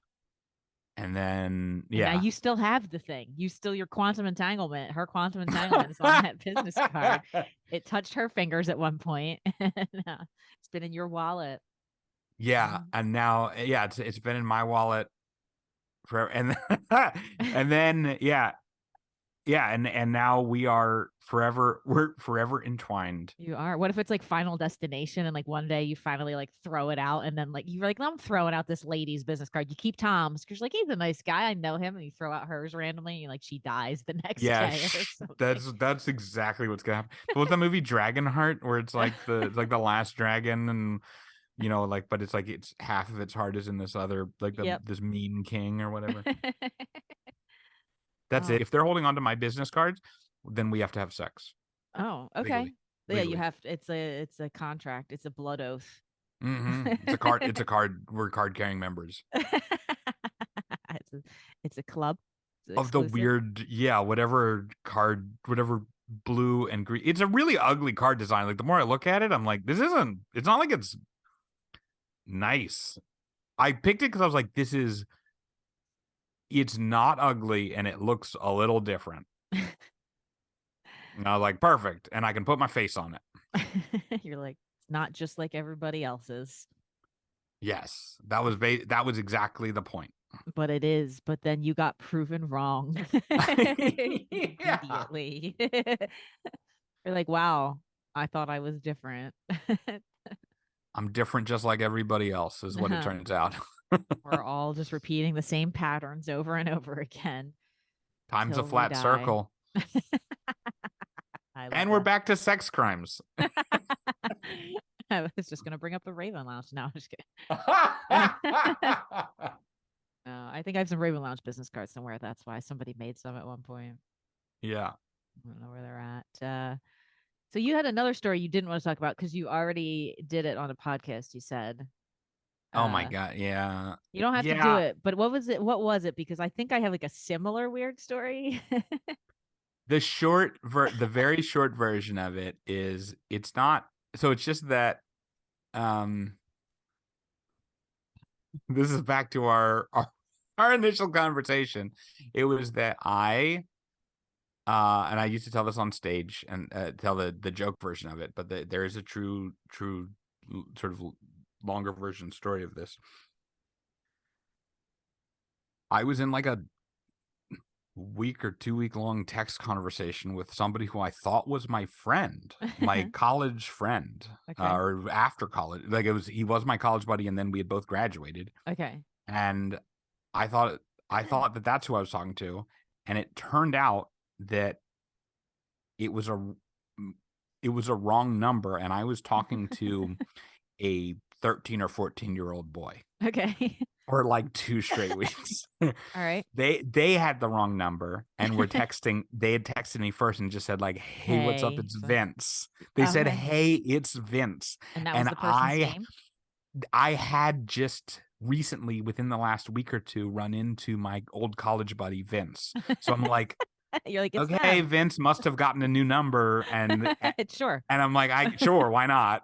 and then And now yeah. you still have the thing. Your quantum entanglement, her quantum entanglement is on that business card. It touched her fingers at one point. It's been in your wallet. Yeah, Mhm. and now yeah, it's been in my wallet forever, and and then yeah, and now we're forever entwined. You are. What if it's like Final Destination and like one day you finally like throw it out and then like you're like, I'm throwing out this lady's business card. You keep Tom's because you're like, he's a nice guy. I know him. And you throw out hers randomly and like she dies the next Yeah, day or something. that's exactly what's gonna happen. But with the movie Dragonheart, where it's like the last dragon, and like, but it's like it's half of its heart is in this other, like Yep. this mean king or whatever. That's Oh, it. If they're holding on to my business cards, then we have to have sex oh, okay. legally. Yeah, you Legally. have it's a contract. It's a blood oath. It's a card. It's a card. We're card carrying members it's a it's a club. It's of the exclusive. weird, yeah, whatever blue and green. It's a really ugly card design. Like the more I look at it, I'm like, this isn't. It's not like it's nice. I picked it because I was like, it's not ugly and it looks a little different. And I was like, perfect. And I can put my face on it. You're like, it's not just like everybody else's, Yes. That was exactly the point. but it is. But then you got proven wrong Yeah. immediately. You're like, wow, I thought I was different. I'm different just like everybody else, is what it turns out. We're all just repeating the same patterns over and over again Time's a till we flat die. circle. I love And we're that. back to sex crimes. I was just gonna bring up the Raven Lounge. No, I'm just kidding. Yeah. I think I have some Raven Lounge business cards somewhere. That's why somebody made some at one point. I don't know where they're at. So you had another story you didn't want to talk about because you already did it on a podcast, you said. Oh my Uh, God. Yeah. you don't have to do Yeah. it, but what was it? What was it? Because I think I have like a similar weird story. The very short version of it is it's not, so it's just that, um, this is back to our initial conversation. It was that and I used to tell this on stage and tell the joke version of it, but there is a true sort of longer version story of this. I was in like a week or 2 week long text conversation with somebody who I thought was my friend, my college friend, Okay. or after college. Like he was my college buddy, and then we had both graduated. Okay. And I thought that that's who I was talking to, and it turned out that it was a it was a wrong number, and I was talking to a 13 or 14-year-old boy Okay. for like 2 straight weeks. All right. They had the wrong number and were texting. They had texted me first and just said like, "Hey, what's up? Hey. It's So, Vince." They said, okay. "Hey, it's Vince," And that was and the person's name. I had just recently, within the last week or two, run into my old college buddy Vince. So I'm like, You're like, it's okay, them. Vince must have gotten a new number, and Sure. I'm like, I sure, why not?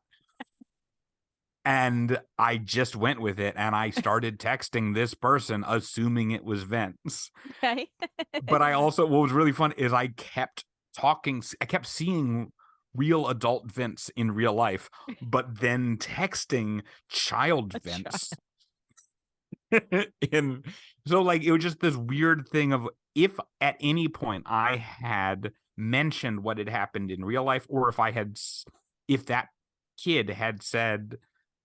And I just went with it, and I started texting this person, assuming it was Vince. Okay. But I also, what was really fun is I kept seeing real adult Vince in real life, but then texting child A child. Vince. And so like it was just this weird thing of, if at any point I had mentioned what had happened in real life, or if that kid had said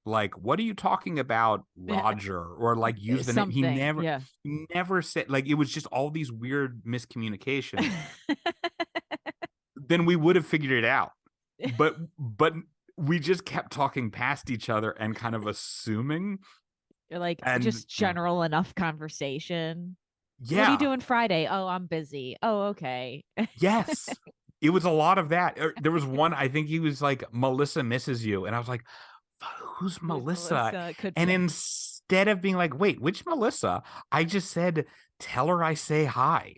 like, "What are you talking about, Roger?" or like use the name, Something. Yeah. he never said, like, it was just all these weird miscommunications. Then we would have figured it out. But we just kept talking past each other and kind of assuming. You're like, And just general enough conversation. What are you yeah, doing Friday? Oh, I'm busy. Oh, okay. yes, it was a lot of that. There was one, I think he was like, "Melissa misses you," and I was like, "Who's Who's Melissa?" Melissa? Could And yeah. instead of being like, "Wait, which Melissa?" I just said, "Tell her I say hi."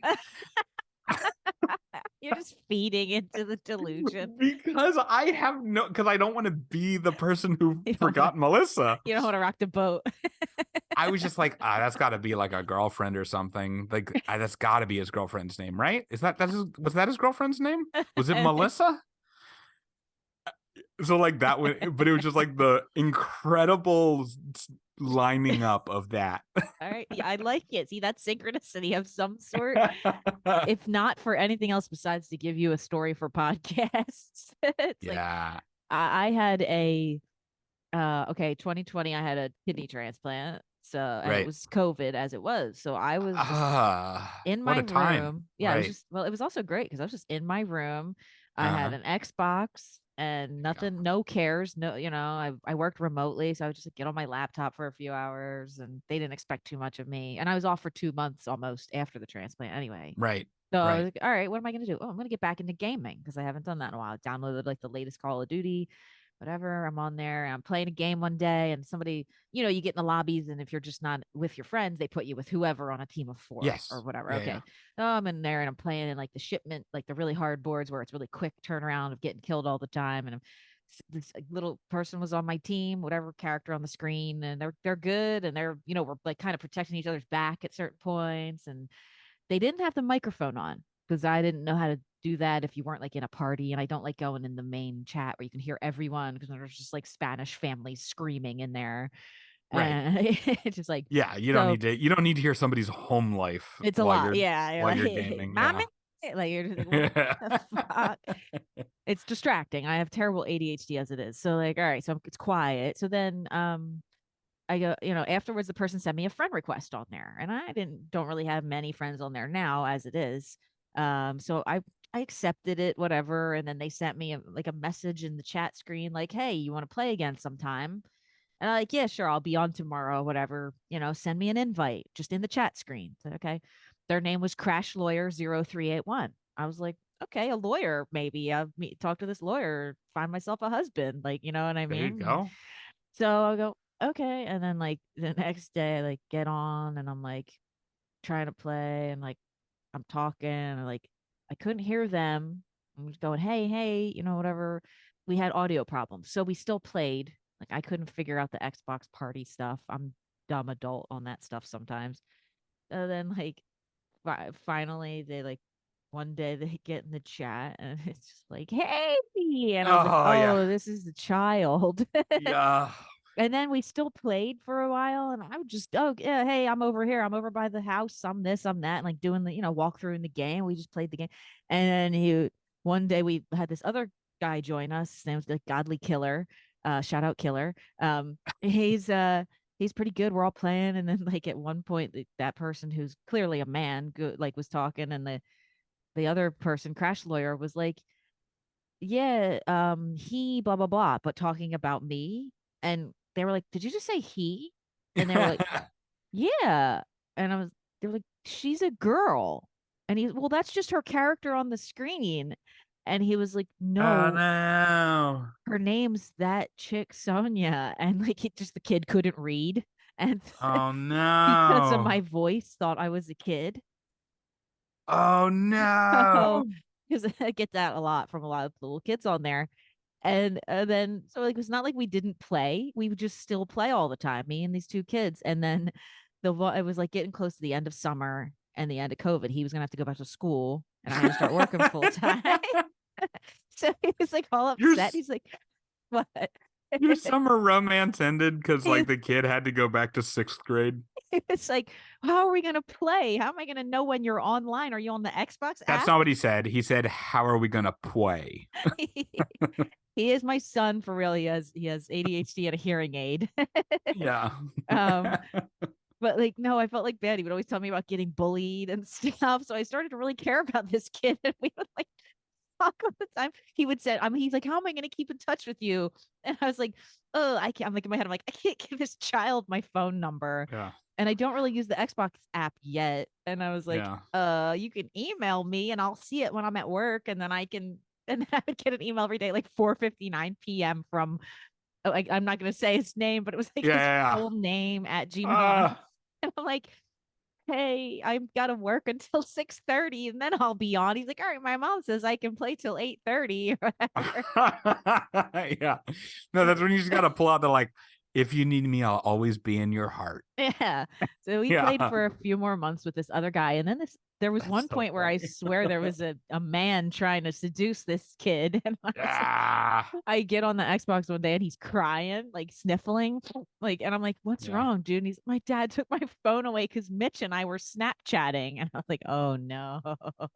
You're just feeding into the delusion. Because because I don't want to be the person who You don't want to forgot Melissa. you don't want to rock the boat. I was just like, that's got to be like a girlfriend or something. Like, that's got to be his girlfriend's name, right? Was that his girlfriend's name? Was it Melissa? So like that went, but it was just like the incredible lining up of that. All right. Yeah, I like it. See, that's synchronicity of some sort. If not for anything else besides to give you a story for podcasts. It's like Yeah. I had a okay, 2020, I had a kidney transplant. So, and it Right. was COVID as it was. So I was just in What my a time. room. Yeah, it was Right. just, well, it was also great because I was just in my room. I had Uh-huh. an Xbox and Yeah. nothing, no cares. No, I worked remotely. So I would just get on my laptop for a few hours and they didn't expect too much of me. And I was off for 2 months almost after the transplant anyway. Right. So I was Right. like, all right, what am I going to do? Oh, I'm going to get back into gaming because I haven't done that in a while. I downloaded like the latest Call of Duty, whatever. I'm on there and I'm playing a game one day and somebody, you get in the lobbies and if you're just not with your friends, they put you with whoever on a team of four or Yes. whatever. Yeah. Yeah. Okay. So I'm in there and I'm playing in like the shipment, like the really hard boards where it's really quick turnaround of getting killed all the time. And this little person was on my team, whatever character on the screen, and they're good and we're like kind of protecting each other's back at certain points and they didn't have the microphone on because I didn't know how to do that if you weren't like in a party. And I don't like going in the main chat where you can hear everyone because there's just like Spanish families screaming in there. Right. And it's just like, Yeah. so You don't need to hear somebody's home life it's a lot. Yeah. You're while you're like, gaming. mommy. Yeah. Like you're just like, what the fuck? It's distracting. I have terrible ADHD as it is. So like, all right, so it's quiet. So then I go, afterwards the person sent me a friend request on there. And I don't really have many friends on there now as it is. So I accepted it, whatever. And then they sent me like a message in the chat screen, like, hey, you want to play again sometime? And I'm like, yeah, sure, I'll be on tomorrow, whatever. Send me an invite just in the chat screen. I said, okay. Their name was Crash Lawyer 0381. I was like, okay, a lawyer, maybe talk to this lawyer, find myself a husband, like, you know what I There you mean? go. So I'll go, okay. And then like the next day, I like get on and I'm like trying to play and like I'm talking and like I couldn't hear them. I'm just going, hey, hey, you know, whatever. We had audio problems. So we still played. Like I couldn't figure out the Xbox party stuff. I'm dumb adult on that stuff sometimes. And then like finally they like one day they get in the chat and it's just like, hey. And I was like, Oh yeah. oh, this is the child. Yeah. And then we still played for a while, and I would just, oh yeah, hey, I'm over here, I'm over by the house, I'm this, I'm that, and like doing the, walk through in the game. We just played the game, and then one day we had this other guy join us. His name was like Godly Killer, shout out Killer. He's pretty good. We're all playing, and then like at one point, that person who's clearly a man, like was talking, and the other person, Crash Lawyer, was like, yeah, he blah blah blah, but talking about me. And they were like, did you just say he? And they were like, yeah. And they were like, she's a girl. And well, that's just her character on the screen. And he was like, Oh no, no. her name's that chick Sonia. And like the kid couldn't read. And Oh because of no. my voice, thought I was a kid. Oh So no. because I get that a lot from a lot of little kids on there. And then so like it's not like we didn't play. We would just still play all the time, me and these two kids. And then it was like getting close to the end of summer and the end of COVID. He was gonna have to go back to school and I had to start working full time. So he was like all your upset. He's like, what? your summer romance ended because he, like the kid had to go back to sixth grade. he was like, how are we gonna play? How am I gonna know when you're online? Are you on the Xbox That's app? not what he said. He said, "How are we gonna play?" He is my son for real. He has ADHD and a hearing aid. Yeah. um But like, no, I felt like bad. He would always tell me about getting bullied and stuff. So I started to really care about this kid. And we would like talk all the time. He would say, he's like, how am I going to keep in touch with you? And I was like, oh, I can't. I'm like in my head, I'm like, I can't give this child my phone number. Yeah. And I don't really use the Xbox app yet. And I was like, Yeah. you can email me and I'll see it when I'm at work. And then and then I would get an email every day, like 4:59 p.m. from, I'm not going to say his name, but it was like Yeah. his Yeah. full name at Gmail. Yeah. And I'm like, hey, I've got to work until 6:30 and then I'll be on. He's like, all right, my mom says I can play till 8:30 or whatever. Yeah. No, that's when you just gotta pull out the like, if you need me, I'll always be in your heart. Yeah. So we played Yeah. for a few more months with this other guy. And then there was That's one so point where I funny. swear there was a man trying to seduce this kid. And I was like, Ah. I get on the Xbox one day and he's crying, like sniffling, like, and I'm like, "What's Yeah. wrong, dude?" And my dad took my phone away because Mitch and I were Snapchatting, and I was like, "Oh no!"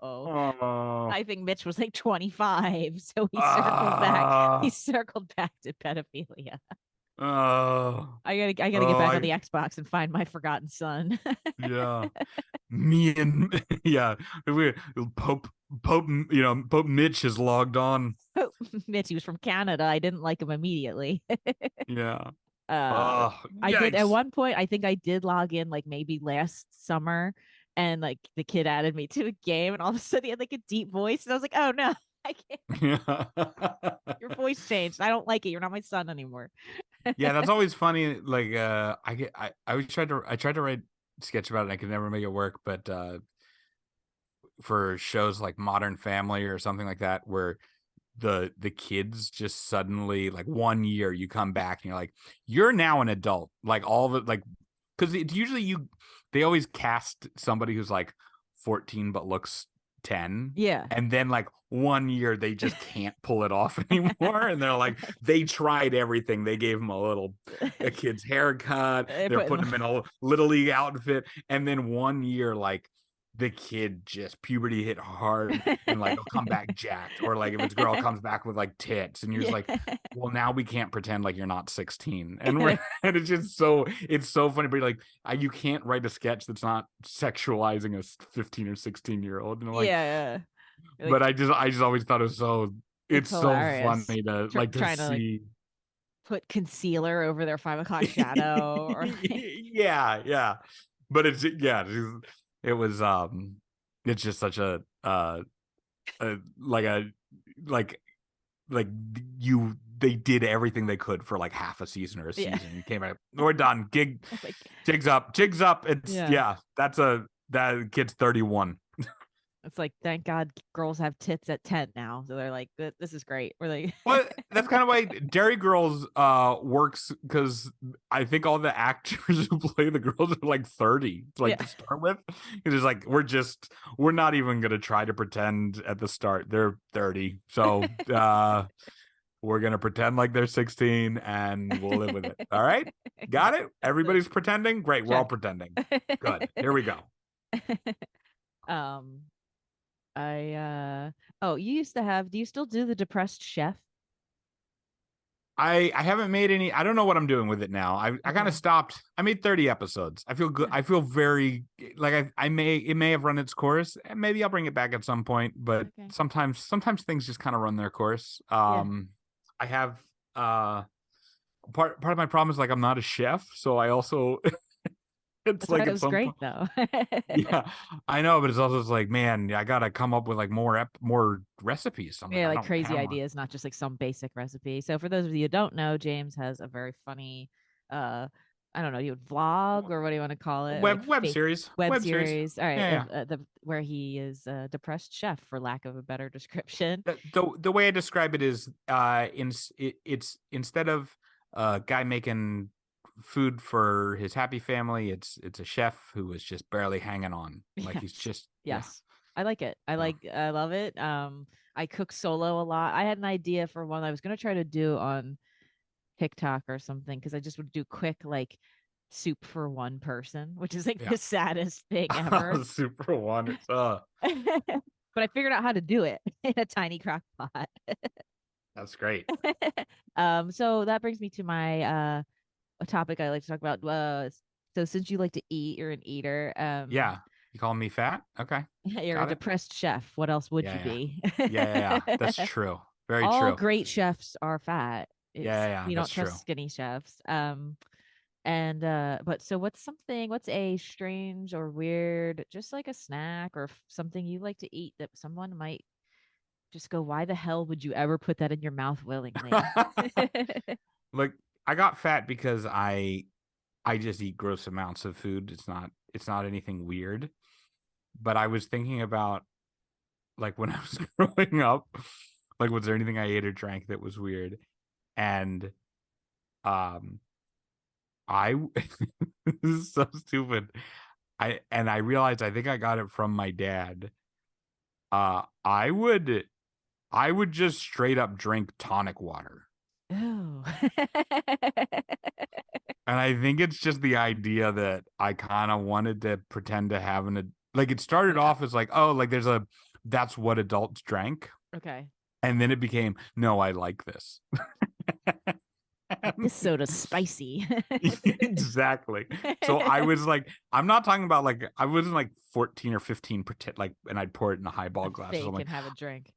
Oh. I think Mitch was like 25, so he circled back. He Ah. circled back to pedophilia. Oh. I gotta get Oh. back on the Xbox and find my forgotten son. Yeah. Me and yeah, we Pope Pope Pope Mitch is logged on. Mitch, he was from Canada. I didn't like him immediately. Yeah. uh Oh, I did at yikes. one point. I think I did log in like maybe last summer, and like the kid added me to a game, and all of a sudden he had like a deep voice, and I was like, oh no, I can't. Yeah. Your voice changed. I don't like it. You're not my son anymore. Yeah, that's always funny. Like I always tried to write sketch about it and I could never make it work, but for shows like Modern Family or something like that where the kids just suddenly like 1 year you come back and you're like, you're now an adult. Like all the like because it's usually they always cast somebody who's like 14 but looks 10, Yeah. and then like 1 year they just can't pull it off anymore, and they're like, they tried everything. They gave him a kid's haircut, they're But putting him in a little league outfit, and then 1 year like the kid just puberty hit hard and like he'll come back jacked, or like if it's girl comes back with like tits, and you're just yeah. like, well, now we can't pretend like you're not 16, and we're and it's so funny, but like you can't write a sketch that's not sexualizing a 15 or 16-year-old, and I'm like, Yeah. but Like I just always thought it was it's it's so hilarious. funny to Trying to like see. put concealer over their 5 o'clock shadow or like Yeah, yeah, but it was it's just such a like a like like you they did everything they could for like half a season or a Yeah. season. You came out, we're done. Like, Jigs up. It's yeah. yeah. That kid's 31. It's like, thank God girls have tits at 10 now. So they're like, this is great. We're like, Well, that's kind of why Dairy Girls works, because I think all the actors who play the girls are like 30, yeah. like to start with. It's just like we're not even gonna try to pretend at the start. They're 30. So we're gonna pretend like they're 16 and we'll live with it. All right. Got it? Good. Everybody's pretending? Great, we're all Check. pretending. Good. Here we go. um, oh, you used to have, do you still do the depressed chef? I haven't made any. I don't know what I'm doing with it now. I kind of Okay. stopped. I made 30 episodes. I feel good. Yeah. I feel very like I may it may have run its course. Maybe I'll bring it back at some point, but Okay. sometimes things just kind of run their course. Yeah. I have part of my problem is like I'm not a chef, so I also it's That's why like it at was some great point. though. Yeah, I know, but it's also just like, man, I gotta come up with like more recipes. I'm like, Yeah, I like don't crazy have one. ideas, not just like some basic recipe. So for those of you who don't know, James has a very funny uh I don't know, you would vlog or what do you want to call it? Or like Web fake series, web web series. series. All right, Yeah, yeah. the where he is a depressed chef for lack of a better description. The way I describe it is it's instead of a guy making food for his happy family, it's a chef who is just barely hanging on. Like he's Yes. just yeah. Yes. I like it. So I love it. I cook solo a lot. I had an idea for one I was gonna try to do on TikTok or something because I just would do quick like soup for one person, which is like yeah. the saddest thing ever. Super wonders. But I figured out how to do it in a tiny crock pot. That's great. So that brings me to my a topic I like to talk about. So since you like to eat, you're an eater. Yeah. You calling me fat? Okay. You're a Got it. depressed chef. What else would Yeah, you yeah. be? Yeah. That's true. Very All true. great chefs are fat. It's Yeah. we don't That's true. trust skinny chefs. And but so what's a strange or weird, just like a snack or something you like to eat that someone might just go, why the hell would you ever put that in your mouth willingly? Like I got fat because I just eat gross amounts of food. It's not anything weird. But I was thinking about like when I was growing up, like was there anything I ate or drank that was weird? And um I this is so stupid. I realized I think I got it from my dad. Uh I would I would just straight up drink tonic water. Oh. And I think it's just the idea that I kind of wanted to pretend to have like it started Yeah. off as like, oh, like that's what adults drank. Okay. And then it became, no, I like this. This soda's spicy. Exactly. So I was like, I'm not talking about like I wasn't like 14 or 15 pretend like and I'd pour it in a highball And glass or fake something. and have a drink.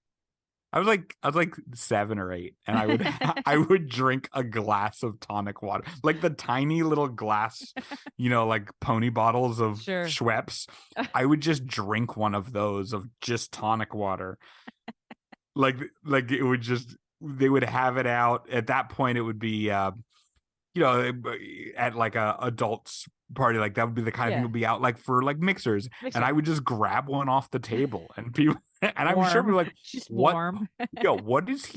I was like 7 or 8, and I would drink a glass of tonic water, like the tiny little glass, like pony bottles of Sure. Schweppes. I would just drink one of those of just tonic water, like it would just they would have it out at that point. It would be at like a adults party, like that would be the kind of thing that Yeah. would be out like for like mixers, and I Mixer. would just grab one off the table and people and I'm sure we Warm. were like, Just what warm. what is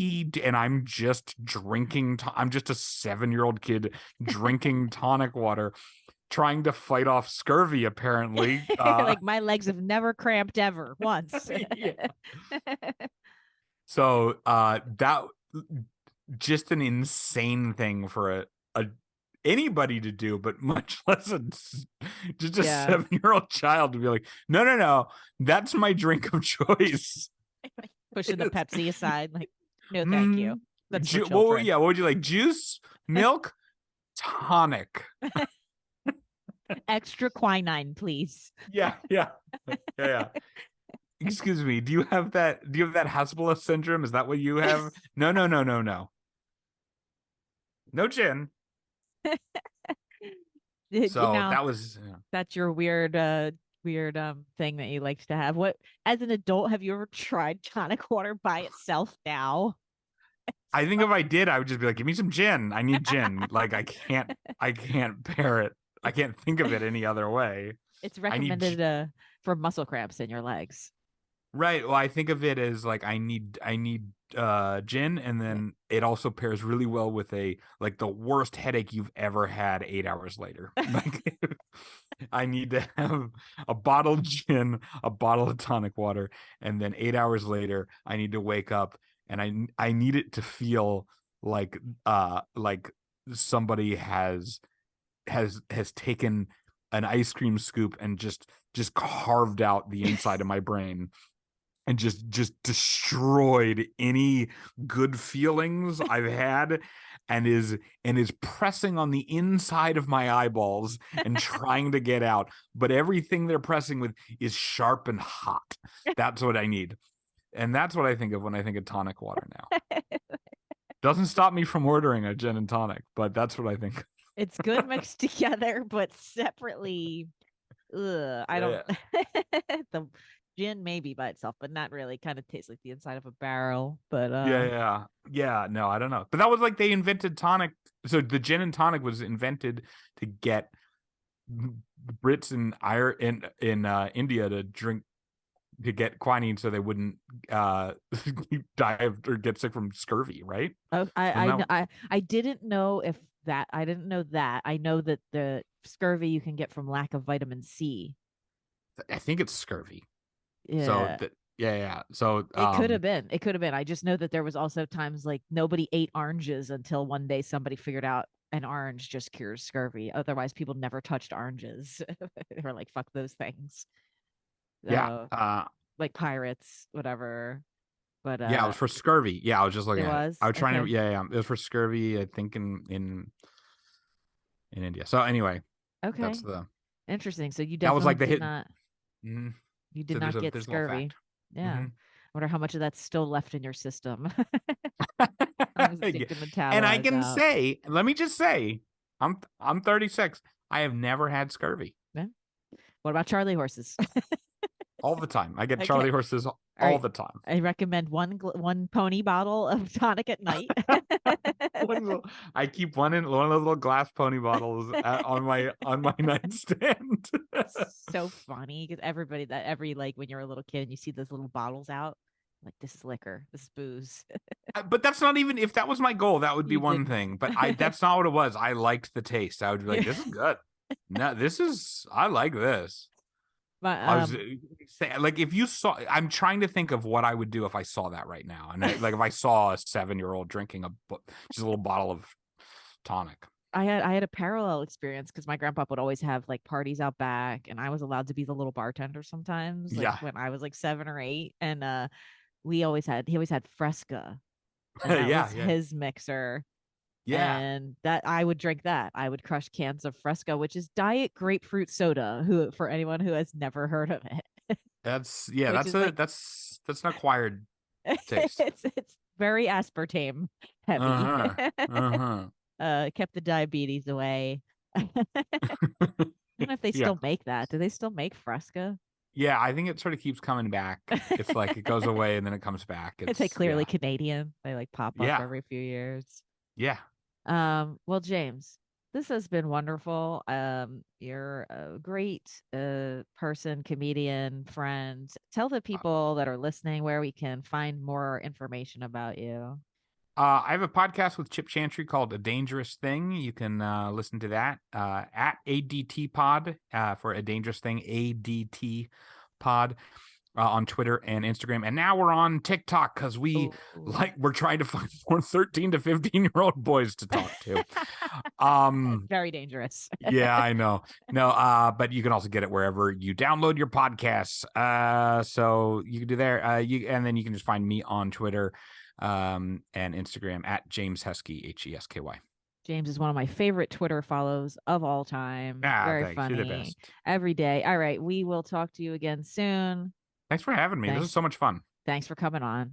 and I'm just drinking I'm just a 7-year-old kid drinking tonic water, trying to fight off scurvy apparently. Like my legs have never cramped ever once. Yeah. So that just an insane thing for a anybody to do, but much less just a Yeah. 7-year-old child to be like, no, that's my drink of choice. Pushing the It's, Pepsi aside, like, no, thank you. mm, That's for well, children. yeah, what would you like? Juice, milk, tonic. Extra quinine, please. Yeah. Excuse me. Do you have that? Do you have that Hasbulla syndrome? Is that what you have? No. No gin. So Now that was that's your weird weird thing that you like to have. What, as an adult, have you ever tried tonic water by itself now? I think So if I did, I would just be like, give me some gin. I need gin. Like I can't pair it. I it's can't think of it any other way. it's I need recommended for muscle cramps in your legs. right. Well, I think of it as like I need gin, and Yeah. then it also pairs really well with a like the worst headache you've ever had 8 hours later. Like I need to have a bottle of gin, a bottle of tonic water, and then 8 hours later I need to wake up and I need it to feel like somebody has taken an ice cream scoop and just carved out the inside of my brain and just destroyed any good feelings I've had and is pressing on the inside of my eyeballs and trying to get out. But everything they're pressing with is sharp and hot. That's what I need. And that's what I think of when I think of tonic water now. Doesn't stop me from ordering a gin and tonic, but that's what I think. It's good mixed together, but separately. I don't. Yeah. The gin maybe by itself, but not really. Kind of tastes like the inside of a barrel. But Yeah. No, I don't know. But that was like they invented tonic. So the gin and tonic was invented to get Brits and in India to drink to get quinine so they wouldn't die or get sick from scurvy, right? oh, Wasn't that I didn't know if that. I didn't know that. I know that the scurvy you can get from lack of vitamin C. I think it's scurvy. So Yeah. that yeah. So It could have been. It could have been. I just know that there was also times like nobody ate oranges until one day somebody figured out an orange just cures scurvy. Otherwise, people never touched oranges. They were like, "Fuck those things." yeah. Uh, like pirates, whatever. But Yeah, it was for scurvy. Yeah, I was just it looking at it. I was was trying to okay. yeah. It was for scurvy, I think in India. So anyway, that's Okay, the interesting. So that was definitely like the did hit. not. Mhm. You did So not get there's a little scurvy. fact. Yeah. Hmm I wonder how much of that's still left in your system. I'm just taking And I metabolites can out. say, let me just say, I'm 36. I have never had scurvy. Yeah. What about Charlie horses? All the time. I get Okay. Charlie horses All all right. the time. I recommend one pony bottle of tonic at night. I keep one of those little glass pony bottles on my nightstand. It's so funny because everybody that every like when you're a little kid and you see those little bottles out, like this is liquor, this is booze. But that's not even if that was my goal, that would be You one didn't. thing. But I that's not what it was. I liked the taste. I would be like, Yeah. this is good. No, this is I like this. But I was like, if you saw, I'm trying to think of what I would do if I saw that right now, and like if I saw a 7-year-old drinking just a little bottle of tonic. I had a parallel experience because my grandpa would always have like parties out back and I was allowed to be the little bartender sometimes, like Yeah, when I was like 7 or 8. And he always had Fresca and that yeah, was yeah, his mixer. yeah. And that I would drink that. I would crush cans of Fresca, which is diet grapefruit soda, who for anyone who has never heard of it, That's yeah. which is like That's an acquired taste. it's very aspartame Uh heavy. huh. Uh huh. Kept the diabetes away. I don't know if they Yeah, still make that. Do they still make Fresca? yeah. I think it sort of keeps coming back. It's like it goes away and then it comes back. It's like It's clearly yeah, Canadian. They like pop up yeah, every few years. yeah. Well, James, this has been wonderful. You're a great person, comedian, friend. Tell the people that are listening where we can find more information about you. I have a podcast with Chip Chantry called A Dangerous Thing. You can listen to that at ADT Pod for A Dangerous Thing, ADT Pod on Twitter and Instagram. And now we're on TikTok because Oh. we're trying to find more 13 to 15-year-old boys to talk to. Very dangerous. Yeah, I know. No, but you can also get it wherever you download your podcasts. So you can do there. And then you can just find me on Twitter and Instagram at James Hesky, Hesky. James is one of my favorite Twitter follows of all time. Ah, Very thanks. You're the funny. best. Every day. All right. We will talk to you again soon. Thanks for having me. This is Thanks. so much fun. Thanks for coming on.